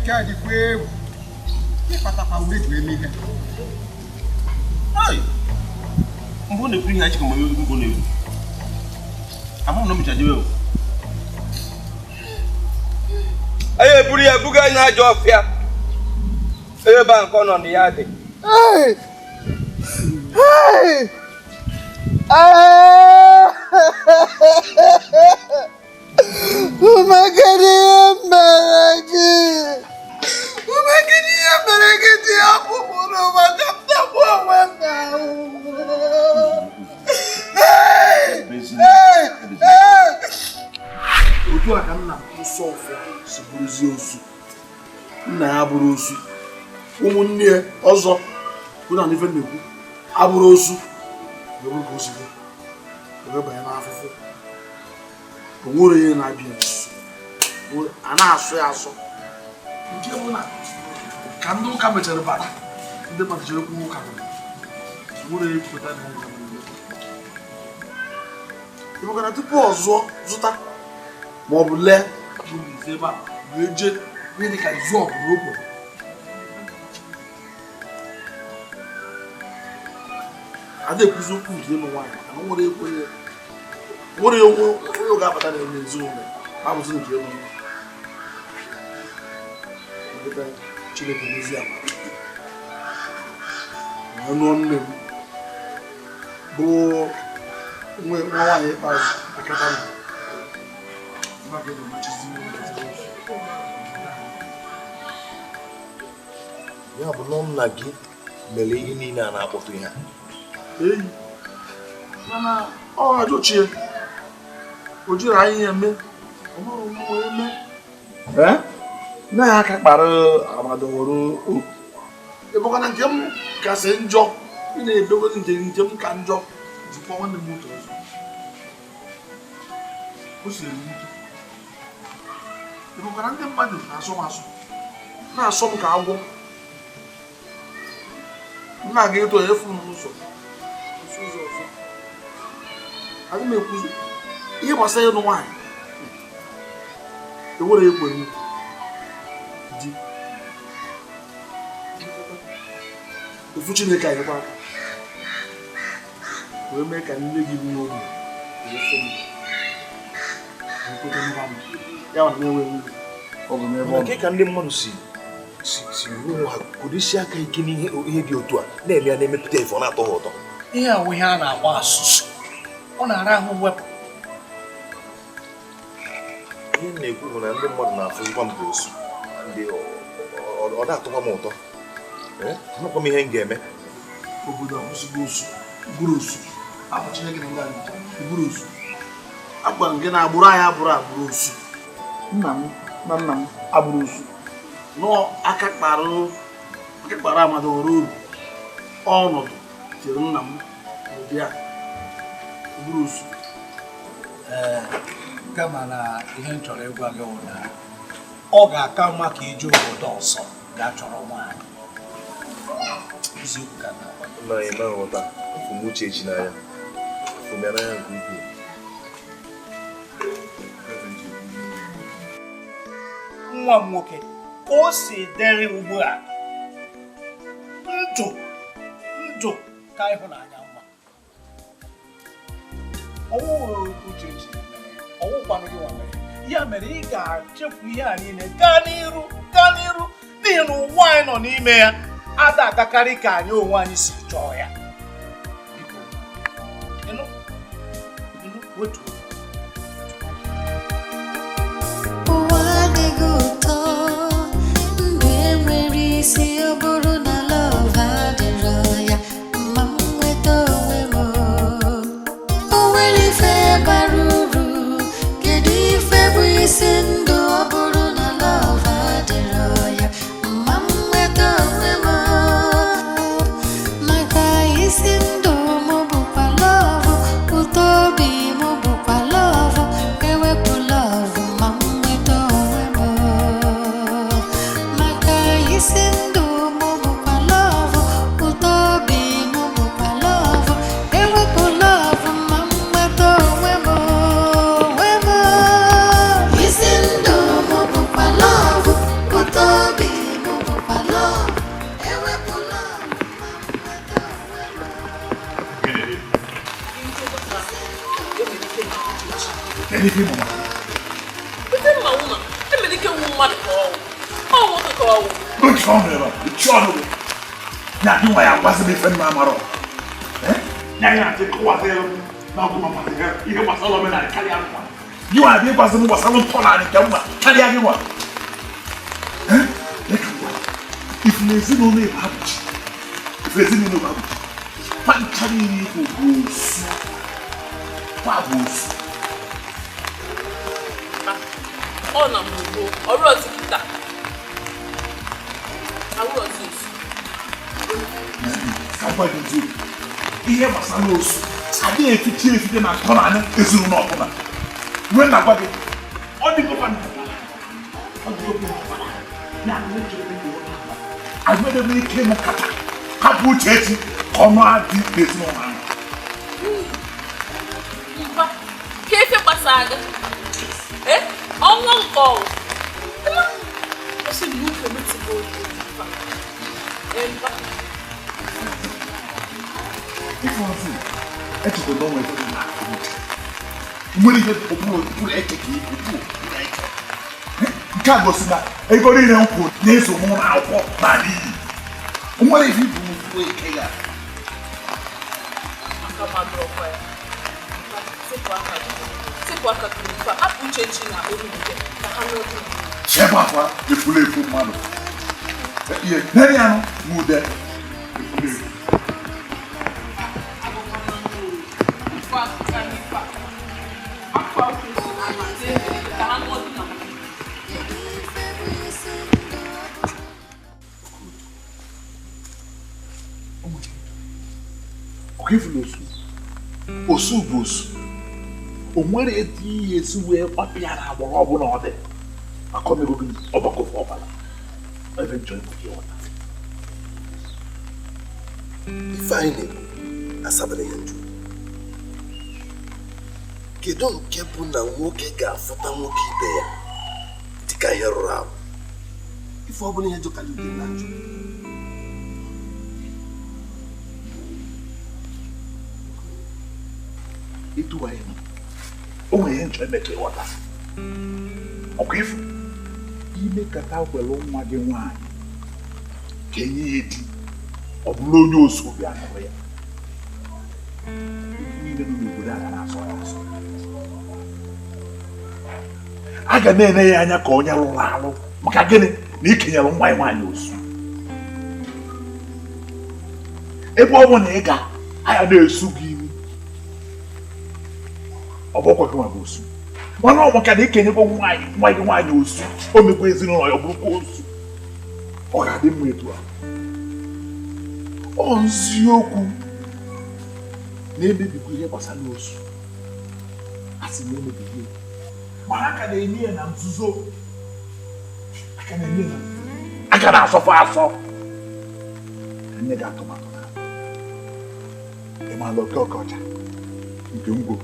charge pé kí pátápá wúlé jù mí kẹ. Ai. Mbo ne kuri ha chiko mo yodu mbo ne yodu. Amu no mi chaje we o. Aye buri e buga nya jo ofia. Eye ba nko no ni ya de. Hey! Hey! Otu a ka nna nsọ ọfọ si bụrụzie osu. Nna ya bụrụ osu. Ụmụnne ya ọzọ bụ na n'ife na-ekwu abụrụ osu. Ebe ka o si dị. Ebe banye n'afụfụ. O nwere ihe na-abịa nso. A na-asụ ya asụ. Nke bụ na ka ndị ụka mechara bata, ndị mmadụ jere kwuo ụka. O nwere ihe pụta na ụka. Ịbụkana tupu ọzọ zụta ma ọ bụ lee ebe a wee jee ihe dị ka izu ọbụla okwe. A na-ekwuzi okwu nke ịlụ nwaanyị na nwere ekwenye nwere onye ga-abata na ezinụlọ abụzi nke ịlụ nwaanyị. Chineke n'ezi ama ọnụ nne m bụ nwa nwaanyị ikpeazụ akata m. Ya bụ na nna gị mere ihe niile a na-akpọtụ ihe a. Eyi mana ọ ajụchie o jiri anyị eme eme na ya aka kpara amadoro okwu. Ịbụkana nke m kasị njọ ị na-ebegozi nke m ka njọ jikwa nwanne m otu ọzọ. O siri ike. Ịbụkana ndị mmadụ na-asọ m asọ na-asọ m ka agwọ. Nna gị eto efu m n'ụzọ ọzọ. Adị m ekwuzi ihe gbasara ịlụ nwaanyị ewere ekwenye di ofu Chineke anyị gba wee mee ka nne gị bụ n'obi ya na enwe Nke ka ndị mmadụ si ruo ha kwudisi aka ike n'ihe dị otu a na-eme ya na-emepụta efe ọ na-atọ ha ụtọ. Ihe a ihe a na-agba asụsụ ọ na-ara ahụ wepụ. Ihe m na-ekwu bụ na ndị mmadụ na-afụzikwa m ka osu ndị ọ na-atụkwa m ụtọ. Amakwa m ihe m ga-eme. Obodo akwụsịgo osu bụrụ osu abụchara gị na bụrụ osu. Agwara m gị na agbụrụ anyị abụrụ osu. Nna m na nna m abụrụ osu. Nọọ aka kpara amadoro uru ọnọdụ chere nna m n'ụdị a bụrụ osu. Kama na ihe m chọrọ ịgwa gị bụ na ọ ga-aka mma ka ije obodo ọzọ gaa chọrọ nwaanyị. Eziokwu ka na-agwa gị. Nna anyị na-aghọta afọ uche echi n'anya afọ ya n'anya nke ukwuu. Nwa m nwoke ka o si dịrị ugbu a ndụ ka ịhụnanya mma. Ọwụrụ Uchechi ọwụkwanụ gị nwere ya mere ị ga-achịpụ ihe a niile gaa n'iru n'ihi na ụwa anyị nọ n'ime ya ada agakarị ka anyị onwe anyị si chọọ ya. Biko wetu ụwa adịghị ụtọ mgbe enwere isi ọ bụrụ na love adịrọ ya ma m nweta onwe m. O nwere ife bara uru kedu ife bụ isi ndụ ọ bụrụ na love adịrọ ya ma m nweta onwe m. Maka isi ndụ m bụkwa love, ụtọ obi m bụkwa love, ewepụ love ma m nweta onwe m. Maka isi ndụ m bụkwa love, ụtọ obi m bụkwa love, ewepụ love ma m nweta onwe m. Isi ndụ m bụkwa love, ụtọ obi m bụkwa love, ewepụ love ma m nweta onwe m. Ya nwa ya gbasịrị ife nna amarọ. Ya ya atị kụwasịrị ihe gbasara omenala karịa nkwa gị nwa adị ịgwazi m gbasara ntọala nke mma karịa gị nwa ifu n'ezinụlọ Igbo abụchi ifu ezinụlọ Igbo abụchi kpancha niile Igbo bụ osu kwa bụ osu ọ na mgbe ọrụ ọzọ kịta awụ ọzọ osu ihe gbasara osu adịghị efite na ntọala ezinụlọ ọbụla wee na-agwa gị ọ dịgokwa agwedebe ike mụkata hapụ uche echi ka ọnụ adị n'ezinụlọ ahụ ka efe gbasara gị ọnwụ nke ọwụ echekwa n'ọnwa ebe dị na-akụ nwere ihe ụkpụrụ eke ka ibu nke a gosi na ego niile m kwuru na-eso n'ụlọ akwụkwọ n'ala iyi nwere ihe ibu ụkpụrụ eke ya ebe akwa efuru efu mmadụ ihe nere ya nụ n'ude efuru efu osu bụ osu o nwere etu ihe esi wee gbapụ ya na agbụrụ ọbụla ọ dị maka ọmego gị ọgbakọfe ọbara ebe nchọ ịbụ gị ọta ife anyị na-ekwu asabara ya njụ kedu nke bụ na nwoke ga-afụta nwoke ibe ya dịka ihe rụrụ arụ ife ọbụla ihe jụkara ude na njụ ịtụwa ya o nwere ihe nchọ emecha ịghọta ọkwa ifu ime kata were nwa gị nwaanyị ka enye ya di ọ bụrụ onye osu obi anụrụ ya niile nọ n'obodo a na-asọ ya asọ a ga na-ene ya anya ka onye rụrụ arụ maka gịnị na ikenyere nwa ya nwaanyị osu ebe ọ bụ na ị ga anya na-esu gị imi ọ bụ ọkwa gị nwa bụ osu mana ọ maka na ikenyekwa nwa gị nwaanyị osu o mekwa ezinụlọ ya ọ bụrụkwa osu ọ ga-adị mma etu a ọ nziokwu na-emebikwa ihe gbasara osu a sị na emebighị mana aka na-enye ya na nzuzo aka na-enye ya aka na-asọfọ asọ nne gị atụmatụ na ịmala oke ọkọcha nke ngwo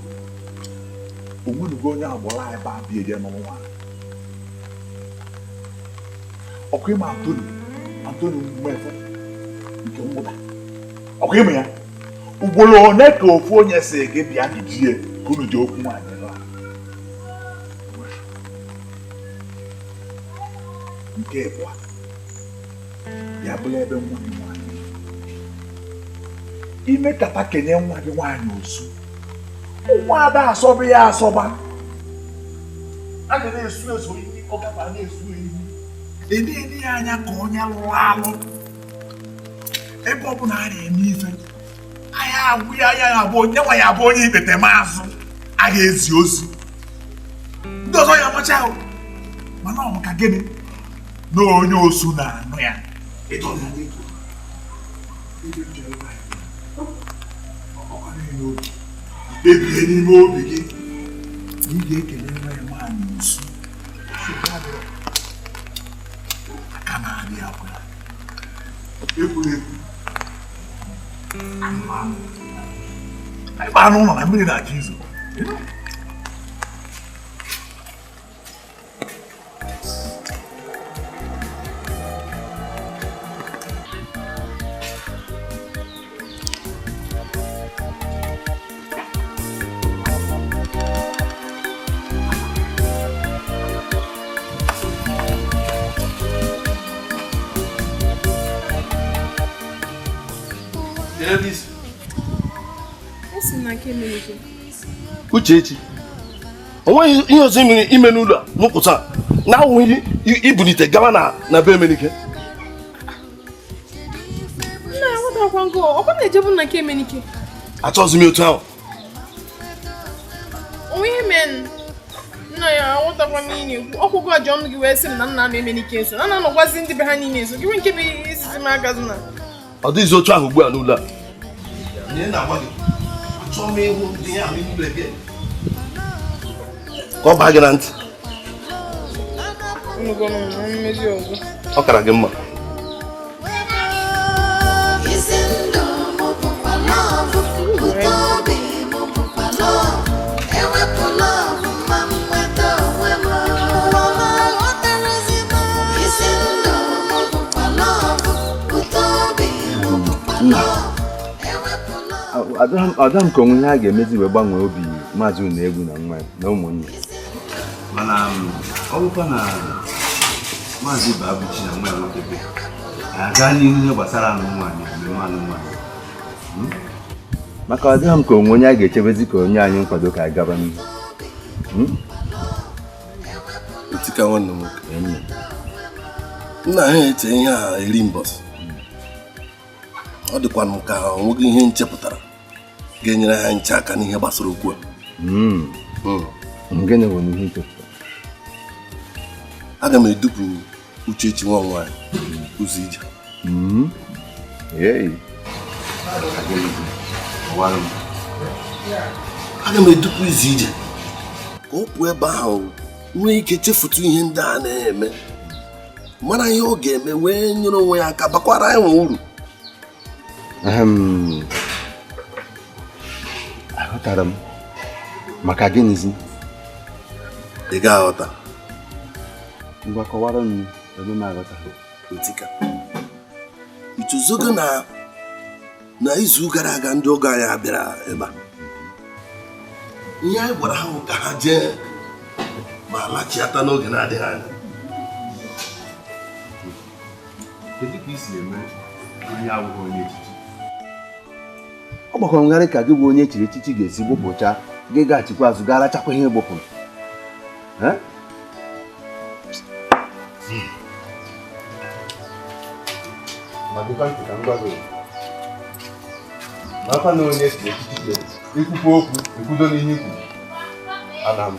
onwenugo onye agbọrọ anyị ba bịa eje n'ụwa ọkụ ịma Antoni mmefe nke mwụda ọkụ ịma ya ugboro one ka ofu onye si gị bịa gijie ka unu ji okwu nwaanyị ebe a nke ịbụa ya bụla ebe nwa gị nwaanyị ime kata kenye nwa gị nwaanyị osu ụmụada asọba ya asọba a ga na-esu ezu iyi ọ gaba na-esu iyi ene ya anya ka onye lụrụ alụ ebe ọ bụla a na-eme ife anya agwụ ya anya abụ onye nwa ya abụ onye ikpete maazụ a ga-ezi ozi ndị ọzọ ya amacha ahụ mana ọ maka gịnị na onye osu na-anụ ya kpebie n'ime obi gị na ị ga-ekele nwa ya nwaanyị osu aka na-adị akwa ekwuru ekwu anụ ụlọ na mmiri na-achọ izo Esi na nke mere gị. Uchechi, onweghị ihe ọzọ ime n'ụlọ a n'ụpụta na-awụghị ibulite gawa na be Emenike. Achọghịzi m otu ahụ. Onwe men nna ya aghọtakwa m ihe na-ekwu. Ọkwụkwọ ajọ ọnụ gị wee sị m na nna m Emenike nso. Na na-anọgwazi ndị be ha niile nso. Gịnwe nke bụ isisi m agazi na. Ọ dịghịzi otu ahụ ugbu a n'ụlọ a. Nye na-agwa gị, achọọ m ịhụ ndị ya n'ụlọ ebe. Ka ọ baa gị na ntị. Ọ kara gị mma. Ada m ka onwe ha ga-emezi wee gbanwee obi maazị Unegwu na nwa na ụmụnne. Mana ọ bụkwa na maazị Babuchi na nwa ya nwoke aga n'ihu ihe gbasara anụ nwaanyị mmemme anụ nwaanyị. Maka ọ dịghị m ka onwe onye a ga-echebezi ka onye anyị nkwado ka agaba n'ihu. Etika nwanne m nwoke. Nna ha eche ihe a eri mbọsị. Ọ dịkwa m ka onweghị ihe nchepụtara ga-enyere ha nche aka n'ihe gbasara okwu a. Gịnị bụ n'ihe nchepụtara? Aga m edupu Uchechi nwa nwaanyị ụzọ ije. Aga m edupu ụzọ ije ka ọ pụọ ebe ahụ nwee ike chefutu ihe ndị a na-eme, mara ihe ọ ga-eme wee nyere onwe ya aka bakwara anyị uru. Aghọtara m. Maka gịnịzi? Ị ga-aghọta. Ngwa kọwara m ebe m aghọtaghị. Etika, ichezogo na izu gara aga ndị ọgọ anyị bịara ebe a. Ihe anyị gwara ha ka ha jee ma lachiata n'oge na-adịghị anya. Kedu ka i si eme onye abụghị onye echichi? Ọ gbakọrọ ngharị ka gị bụ onye echiri echichi ga-esi gbupụcha gị ga-achịkwa azụ gaa rachakwa ihe gbupụrụ. Ma dịkwa ntị ka m gwa gị, makwa na onye echiri echichi ikwukwu okwu ekwudo n'ihe ikwu. Ana m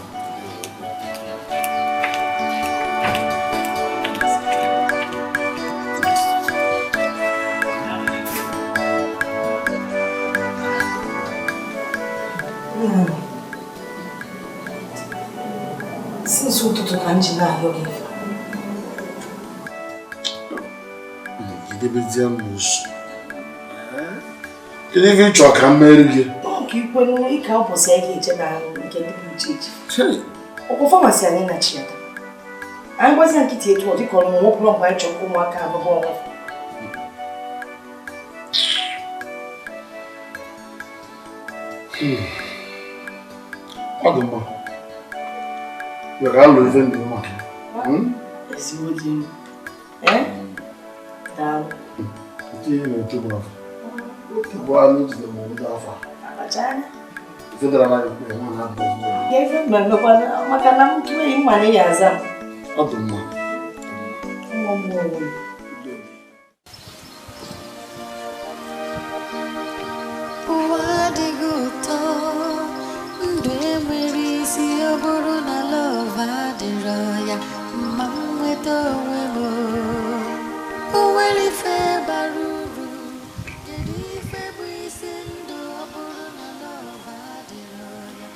since ụtụtụ ka m ji na-ayọ gị. Jidebezie m n'usu. Kedu ebe ị chọrọ ka m mere gị? Ka ikwere ike ụbọchị anyị ga-eje na nke ndị bụ Uchechi. Ọkwa famasi anyị na Chiata. Anyị gwazi nkịtị etu ọ dịka ọnụmụ nwoke mgbe anyị chọrọ ụmụaka abụọ ọnwa. Ọ dị mma. Were alụ ife ndị mma. Ezigbo di m. Daalụ. Nke ihe na-eto bụ afọ. Bụ anụ jide m ụdị afọ. Abacha anya. Ife dara na ikpe nwa na-abụ ezigbo. Ya ife mmemmekwana maka na m tụrụ mma na ya aza m. Ọ dị mma. Nwa m onwe m. Ụwa adịghị ụtọ, ndụ enwere isi ọ bụrụ na lọva adịrọ ya, ma m nweta onwe m. O nwere ife bara uru, kedu ife bụ isi ndụ ọ bụrụ na lọva adịrọ ya,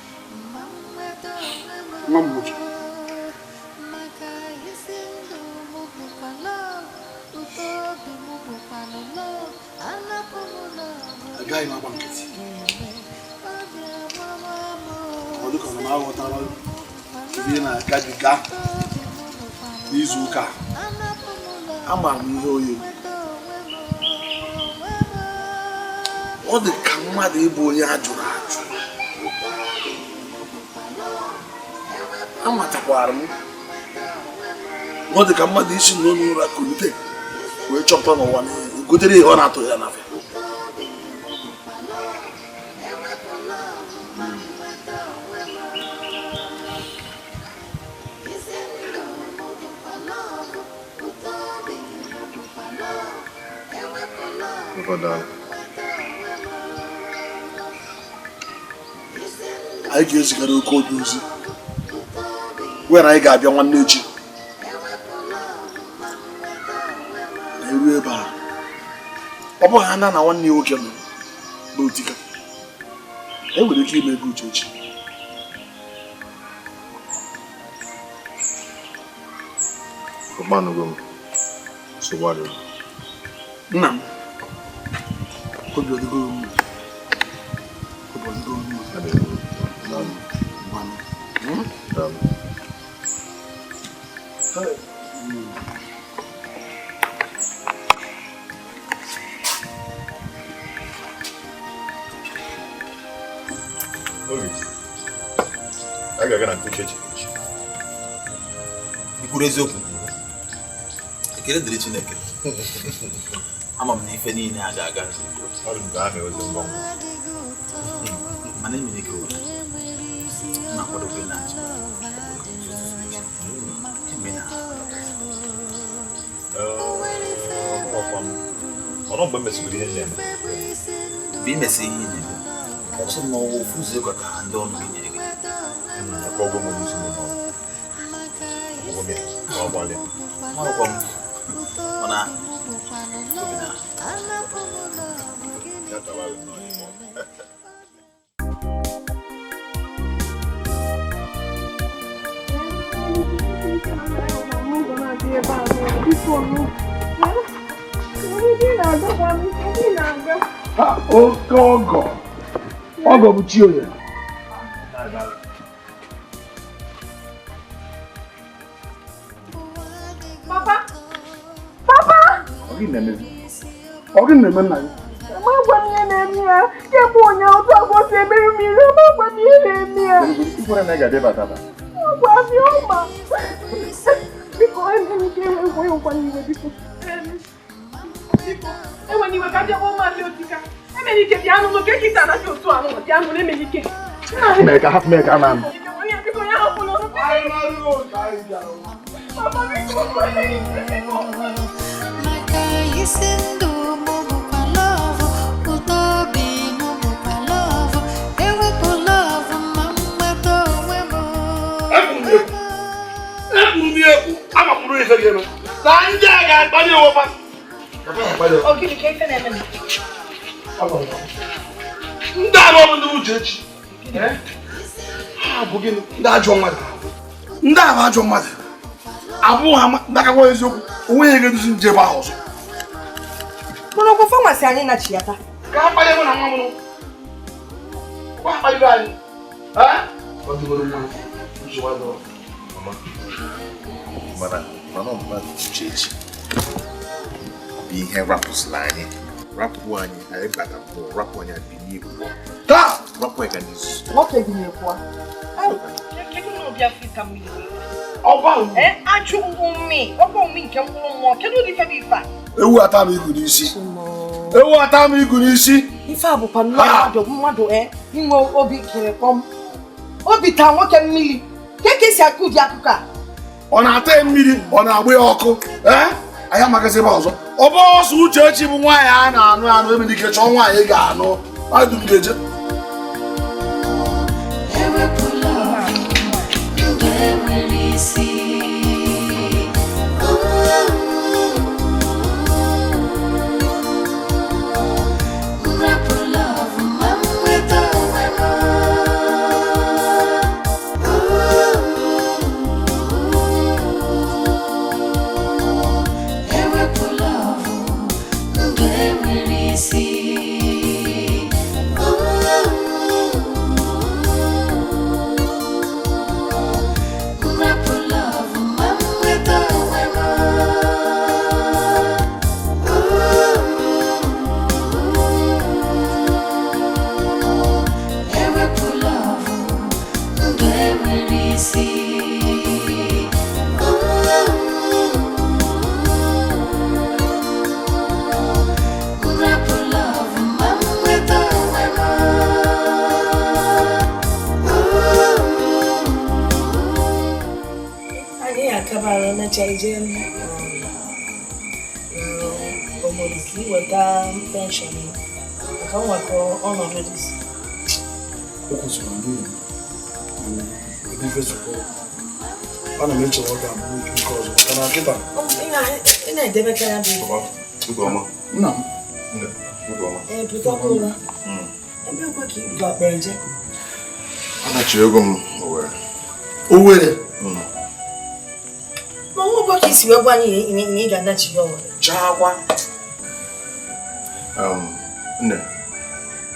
ma m nweta onwe m. Maka isi ndụ m bụkwa lọv, ụtọ obi m bụkwa lọv, anapụ m lọv. Agaghị m agba nkịtị. Ọ dịka na m aghọtara ihe na-agabiga n'izu ụka a. Amaara m ihe oyi. Ọ dị ka mmadụ ịbụ onye a jụrụ ajụ. Amatakwara m. Ọ dị ka mmadụ isi n'ọnụ ụra kulite wee chọpụta n'ụwa gotere ihe ọ na-atụ ya n'afịa. Anyị ga-ezigara oke onye ozi were anyị ga-abịa nwanne echi na-eru ebe a ọ bụghị ha na nwanne ya nwoke nọ n'otika e nwere ike ime ego uche echi nna m obi ọdịgo mma I ga-aga na nke chechi. Ikwuru eziokwu. Ekele dịrị Chineke. Ama m na ife niile a ga-aga ọrụ nke ahụ ozi mgbanwe. Mana emere ike ụwa. Na akwadokwe na achị. Ọrụ mgbe mesịrị ihe na-eme. Mgbe ị mesịrị ihe na-eme. Ọsọ m ọwụ ofu ụzọ ịgwa ka ndị ọnụ gị nyere gị. Aka ọgwụ m n'isi n'ụlọ. Ọgwụ m ya, ọ gbalịa. Ọgwụ m. Mana obi na. Ya tawa nọ n'ime. Oke ọgọ bụ chi onye. Papa! Papa! Ọ gị na-eme nna gị? Amagwa m ihe na-eme ya. Kemgbe ụnyaahụ otu ọgwọ si ebere mmiri, amagwa m ihe na-eme ya. Ikwere na ị ga-adịba tata. Agwa m ya ọma. Biko, enweghị ike enwe nkwa n'iwe, biko. Biko, enweghị iwe ka ndị ọkpọ maazị Otika. Emere ike bịa anụ n'oge nkịta na dị otu anụ dị anụ na-emeghị ike. Mee ka hapụ mee ka a na-anụ. Biko, ya hapụ n'ọrụ. Papa, biko, biko. Maka isi ndụ mụ bụkwa lọvụ, ụtọ obi mụ bụkwa lọvụ, ewepụ lọvụ ma mgbata onwe m. Ekwu m ekwu, amapụrụ ife gị eme. Na ndị a ga-akpali onwe ha. Ogini ka ife na-eme. Ndị a bụ ndị uche echi. Ha bụ gịnị? Ndị ajọ mmadụ. Ndị a bụ ajọ mmadụ. Abụghị ha ndakakwa eziokwu, onweghị ga-eduzi njebe ahụ ọzọ. Mana ọkwa famasi anyị na Chiata. Ka ha kpalị na nwa mụrụ. Kwa ha kpalị anyị. Ọ dịgoro mma. Nsogbu adọrọ. Mana mmadụ uche echi bụ ihe rapụsịla anyị. Rapụ anyị, anyị bata mbụ, rapụ anyị adịghị pụọ. Taa! Rapụ anyị ka n'izu. Nwoke bi na-ekwu. Kedu na obi Afrịka m ihe? Ọgwa m. Achụ ọgwa umi nke mkpụrụ mmụọ. Kedu ụdị ife bụ ife a? Ewu ata m igu n'isi. Ewu ata m igu n'isi. Ife a bụkwa mmadụ inwe obi kere kpọm. Obi taa nwoke mmiri. Ka esi akụ ụdị akụkọ a? Ọ na-ata ya mmiri, ọ na-agba ya ọkụ. Anyị amaghịzi ebe ọzọ. Ọ bụ ọsọ Uchechi bụ nwaanyị a na-anụ emere ike chọọ nwaanyị ị ga-anụ. Adụ m ga-eje. obodo ka iweta penshọn maka nwekọ ọnọdụ dị O kwesịrị ndị ebe zukọ ana m eche ọ ga-abụ nke ọzọ maka na nkịta ị na-edebekara ya bụ nna m pụtakwa ụra ebe ekwe ka ị ga-akpere je Anachi ego m Owere ma nwa ụgbọ ka isi wee gwa anyị na ị ga-anachi gị Owere chaakwa nne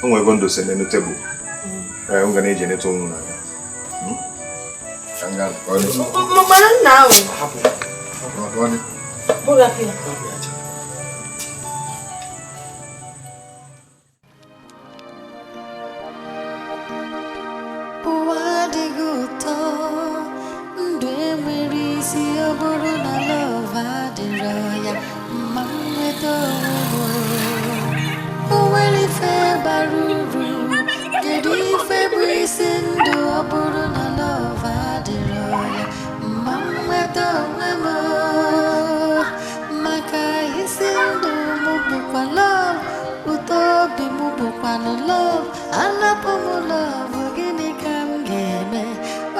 o nwere ego ndose n'elu tebụl m ga na-eji eneta onwe n'anya mara nna ahụ bụrapụ ya ụwa adịghị ụtọ ndụ enwere isi ọ bụrụ na lọv adịrọ ya ma nweta onwe o nwere ife bara uru kedu ife bụ isi ndụ ọ bụrụ na lọv adịrọ ya ma nweta onwe m maka isi ndụ m bụkwa lọv ụtọ obi m bụkwa na lọv anapụ m lọv gịnị ka m ga-eme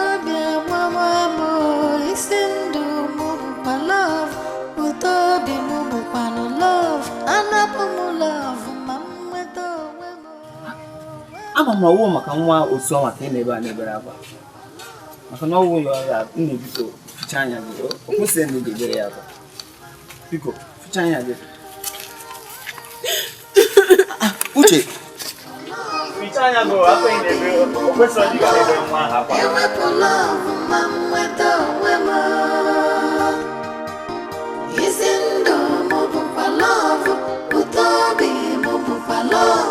obi amamamụ isi ndụ m bụkwa lọv ụtọ obi m bụkwa na lọv anapụ m lọv ma m nweta onwe m. Ama m na ọwụ maka nwa otu ọnwa ka ị na-ebe a na-ebere akwa maka na ọwụ ya ọrịa m na-ebiko ficha anya gị o kwesịrị na ị ga-ebere ya akwa biko ficha anya gị Uche ficha anya gị akwa ị na-ebe o kwesịrị na ị ga-ebere nwa ahụ akwa ewepụ lọv ma m nweta onwe m isi ndụ m bụkwa lọv ụtọ obi m bụkwa lọv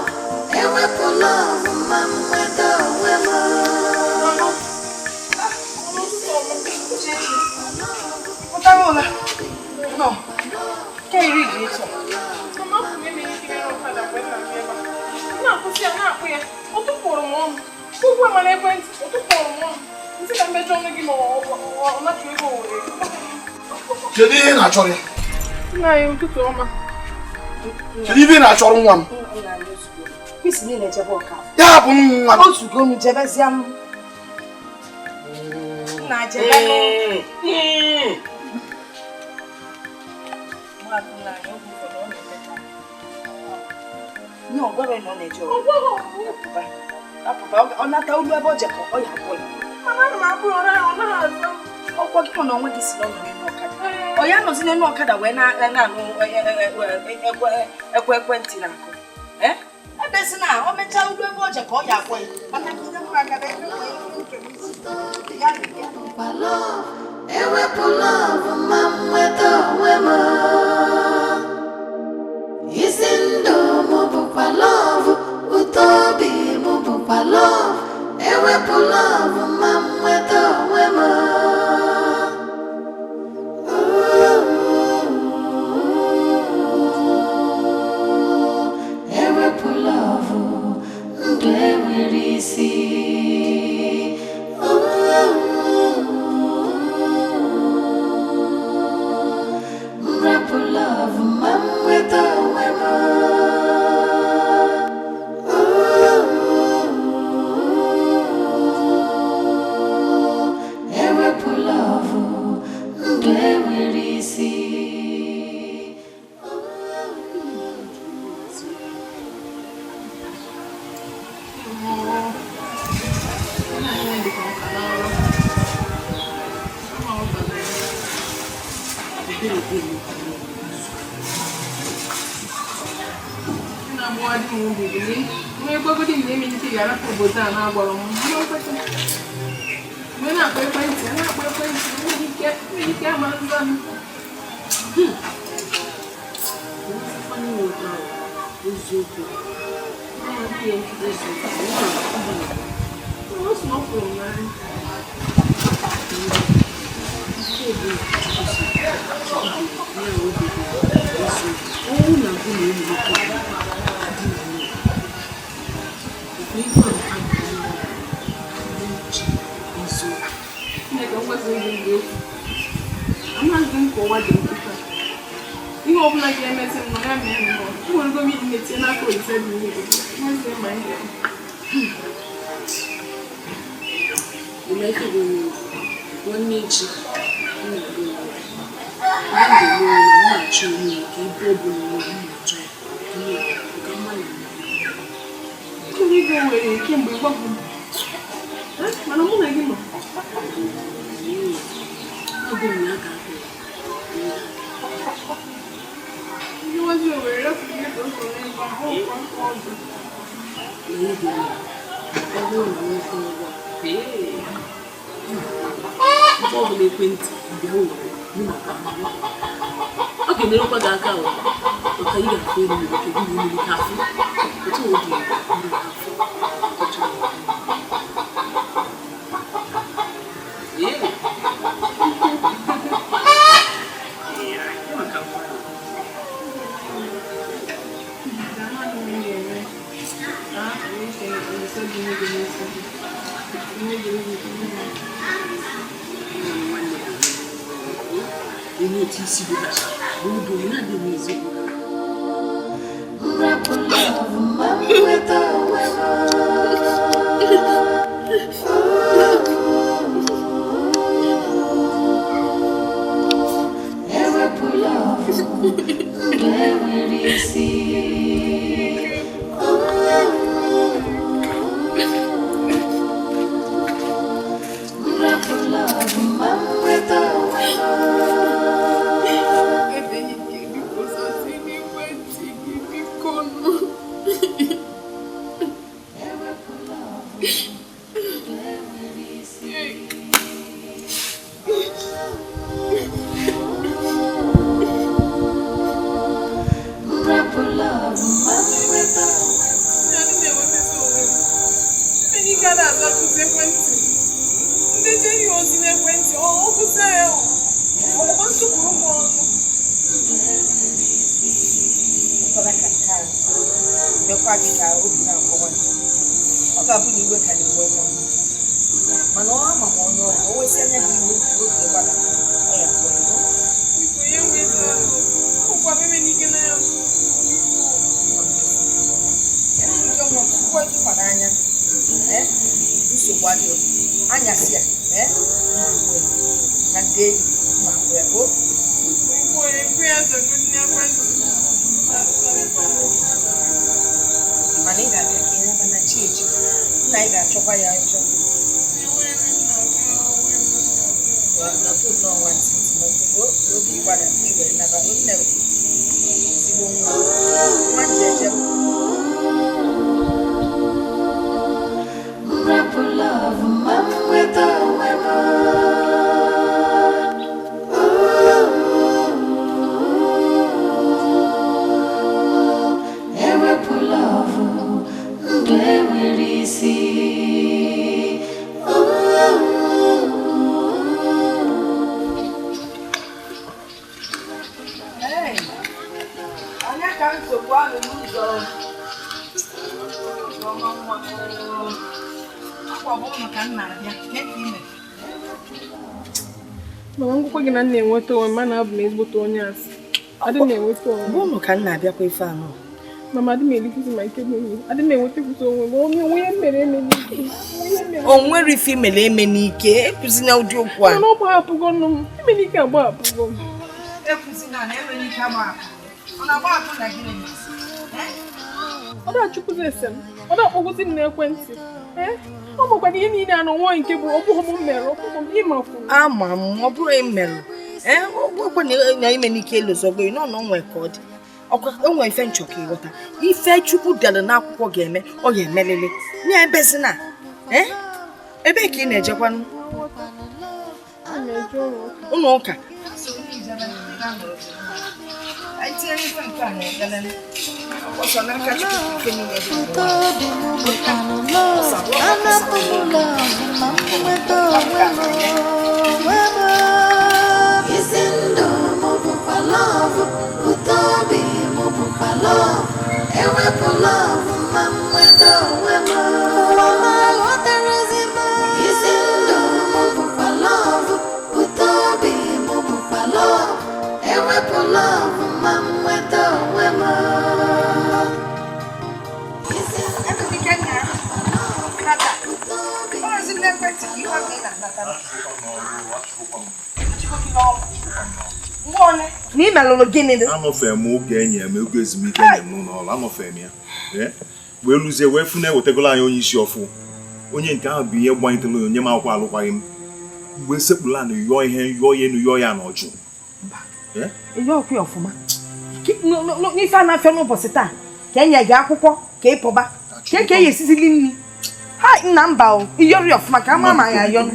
ewepụ lọv ma m nweta onwe m. pụtara ụla nọ ka iri dị ịchọ na-akwụsị ya na-akpụ ya ọ tụpụrụ m ọnụ ụgwọ mana ekwentị ọ tụpụrụ m ọnụ nsị ka mmejọ ọnụ gị ma ọ nachi ego Owere kedu ihe ị na-achọrọ nna ya ụtụtụ ọma kedu ihe ị na-achọrọ nwa m kwesị niile echebe ọka ya bụ nwa m otugo m jebezie m nna jebe nye ọgwara na ọ na-eje ọ nata olu ebe ọ jekọ ọ ya agwọ ya ọkwa gị na onwe gị si n'ọnụ n'elu ọkada ọ ya nọzi n'elu ọkada wee na-anụ ekwentị na akụ ebezi na o mechaa olu ebe ọ jekọ ọ ya agwọ ya maka ndị mụrụ agada ewepụ lọv ma m nweta onwe m isi ndụ m bụkwa lọv ụtọ obi m bụkwa lọv ewepụ lọv ma m nweta onwe m. Ewepụ lọv ndụ enwere isi rapụ lọv ma m nweta onwe m. Ewepụ lọv ndụ enwere isi na-ekwegodi m na ime ike ga-arapụ obodo a na-agwara m mgbe na-akpọ ekwentị nwere ike ama nza m eziokwu o si n'ọfụrụ n'anya amaghị m ka ụwa dị nkịta ihe of like MSN, who will go meet me at Tiana for the 7 minutes. You like it one nature. Okay, they don't put that out. Okay, you can feel me. Okay, you really have to. It's all good. You need to see that. We do not do music. na-enweta onwe mana abụ m ezigbote onye asị. Adị m enweta onwe. Bụ ụnụ ka nna abịakwa ife anọ. Mama adị m elikwuzi ma ike n'onwe. Adị m enwetakwuzi onwe m. Onye mere eme n'ike. O nwere ife imere eme n'ike. Ekwuzi na ụdị okwu a. Mana ọ gbahapụgo nụ m. Ime n'ike agbahapụgo m. Ekwuzi na eme n'ike agbahapụ. Ọ na-agbahapụ na gị na-esi. Ọ da-achụkwuzi ese m. Ọ da-akpọkwuzi m n'ekwentị. Ọ makwa ihe niile a n'ọnwa nke bụ ọbụghị m mere ọbụghị m ịmakwu. Ama m ọ bụrụ emerụ. Ọgwụkwa na ime n'ike elozogbo ị nọ n'onwe ka ọ dị. Ọkwa enwe ife nchọka ịghọta. Ife Chukwu dere n'akwụkwọ ga-eme ọ ga-emelele. Nye ebezina. Ebe ka ị na-ejekwanụ? Ụlọ ụka. Anyị tinyere ife nke a na-egelele. Ọsọ n'aka Chukwu ife niile dị n'ụwa. Love, N'ime lụrụ gịnị dị? Anọfe m oge enyi m oge ezumike enyi m n'ụlọ ọrụ anọfe m ya wee lụzie wee fụ na ewetagolo anyị onye isi ọfụ onye nke ahụ bụ ihe gbanyetara onye m akwụkwọ alụkwaghị m mgbe sekpụla na yọọ ihe yọọ ya enu yọọ ya n'ọjụ ihe ọkụ ya ọfụma n'ife a na-afịa n'ụbọchị taa ka enye gị akwụkwọ ka ị pụba ka e esizili nri ha nna mba o iyọrị ọfụma ka ama ma ya ayọnụ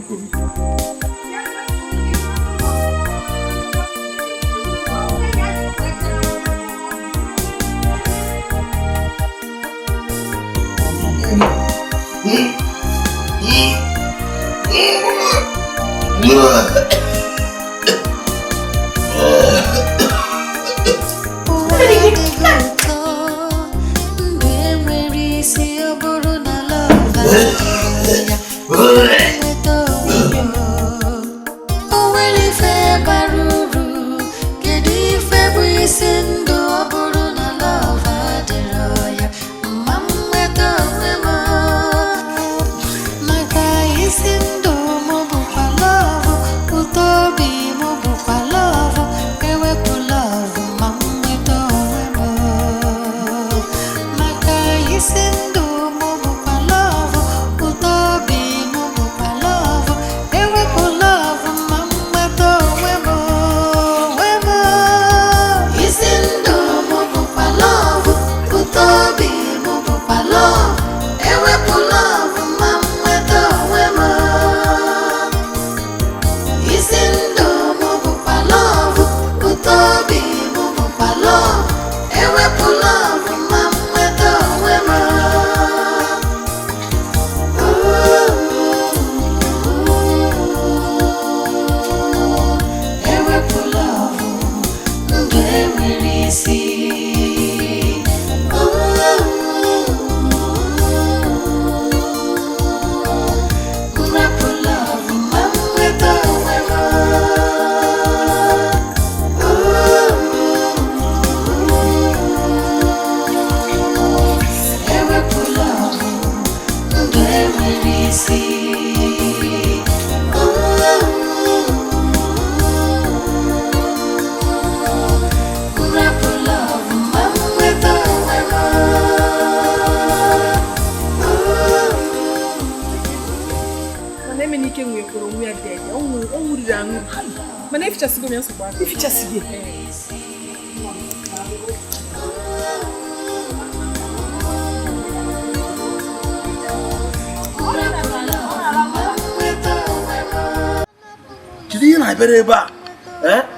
Kiri ihe na-ebere ebe a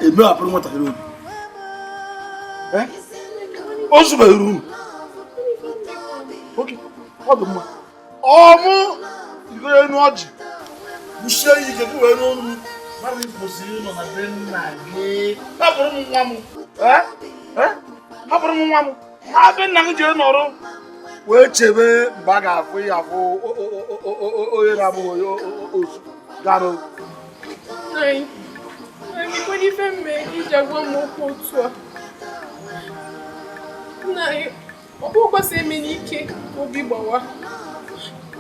eme apụrụ nwatakịrị obi o zubeghị unu ọ dị mma ọmụ igoro enu ọjị busie ya ike gị wee n'ọnụ mmadụ kwụsịrị ịnọ na be nna gị hapụrụ m nwa m hapụrụ m nwa m na be nna gị jee nọrọ wee chebe mgbe a ga-afụ ya afụ onye na-abụghị ozu gara Anyị ife mme iji agwa m okwu otu a. Nna anyị, ọ bụ kwasị eme n'ike obi gbawa.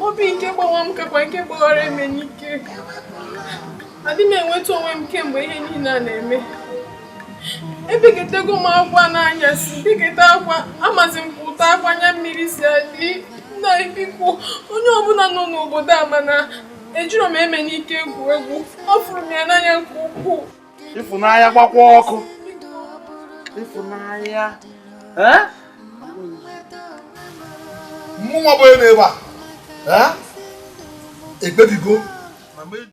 Obi nke gbawa m kakwa nke gbawara eme n'ike. Adị m enweta onwe m kemgbe ihe niile a na-eme. Ebiketego m akwa n'anyasị, biketa akwa, amazi m ụtọ akwa anya mmiri si adị. Nna anyị biko, onye ọbụla nọ n'obodo a mana ejiro m eme n'ike egwuregwu. Ọ fụrụ m ya n'anya nke ukwuu. Ịfụnanya gbakwa ọkụ. Ịfụnanya. Mmụnwa bụ onye na-ebe a. Ekpebigo.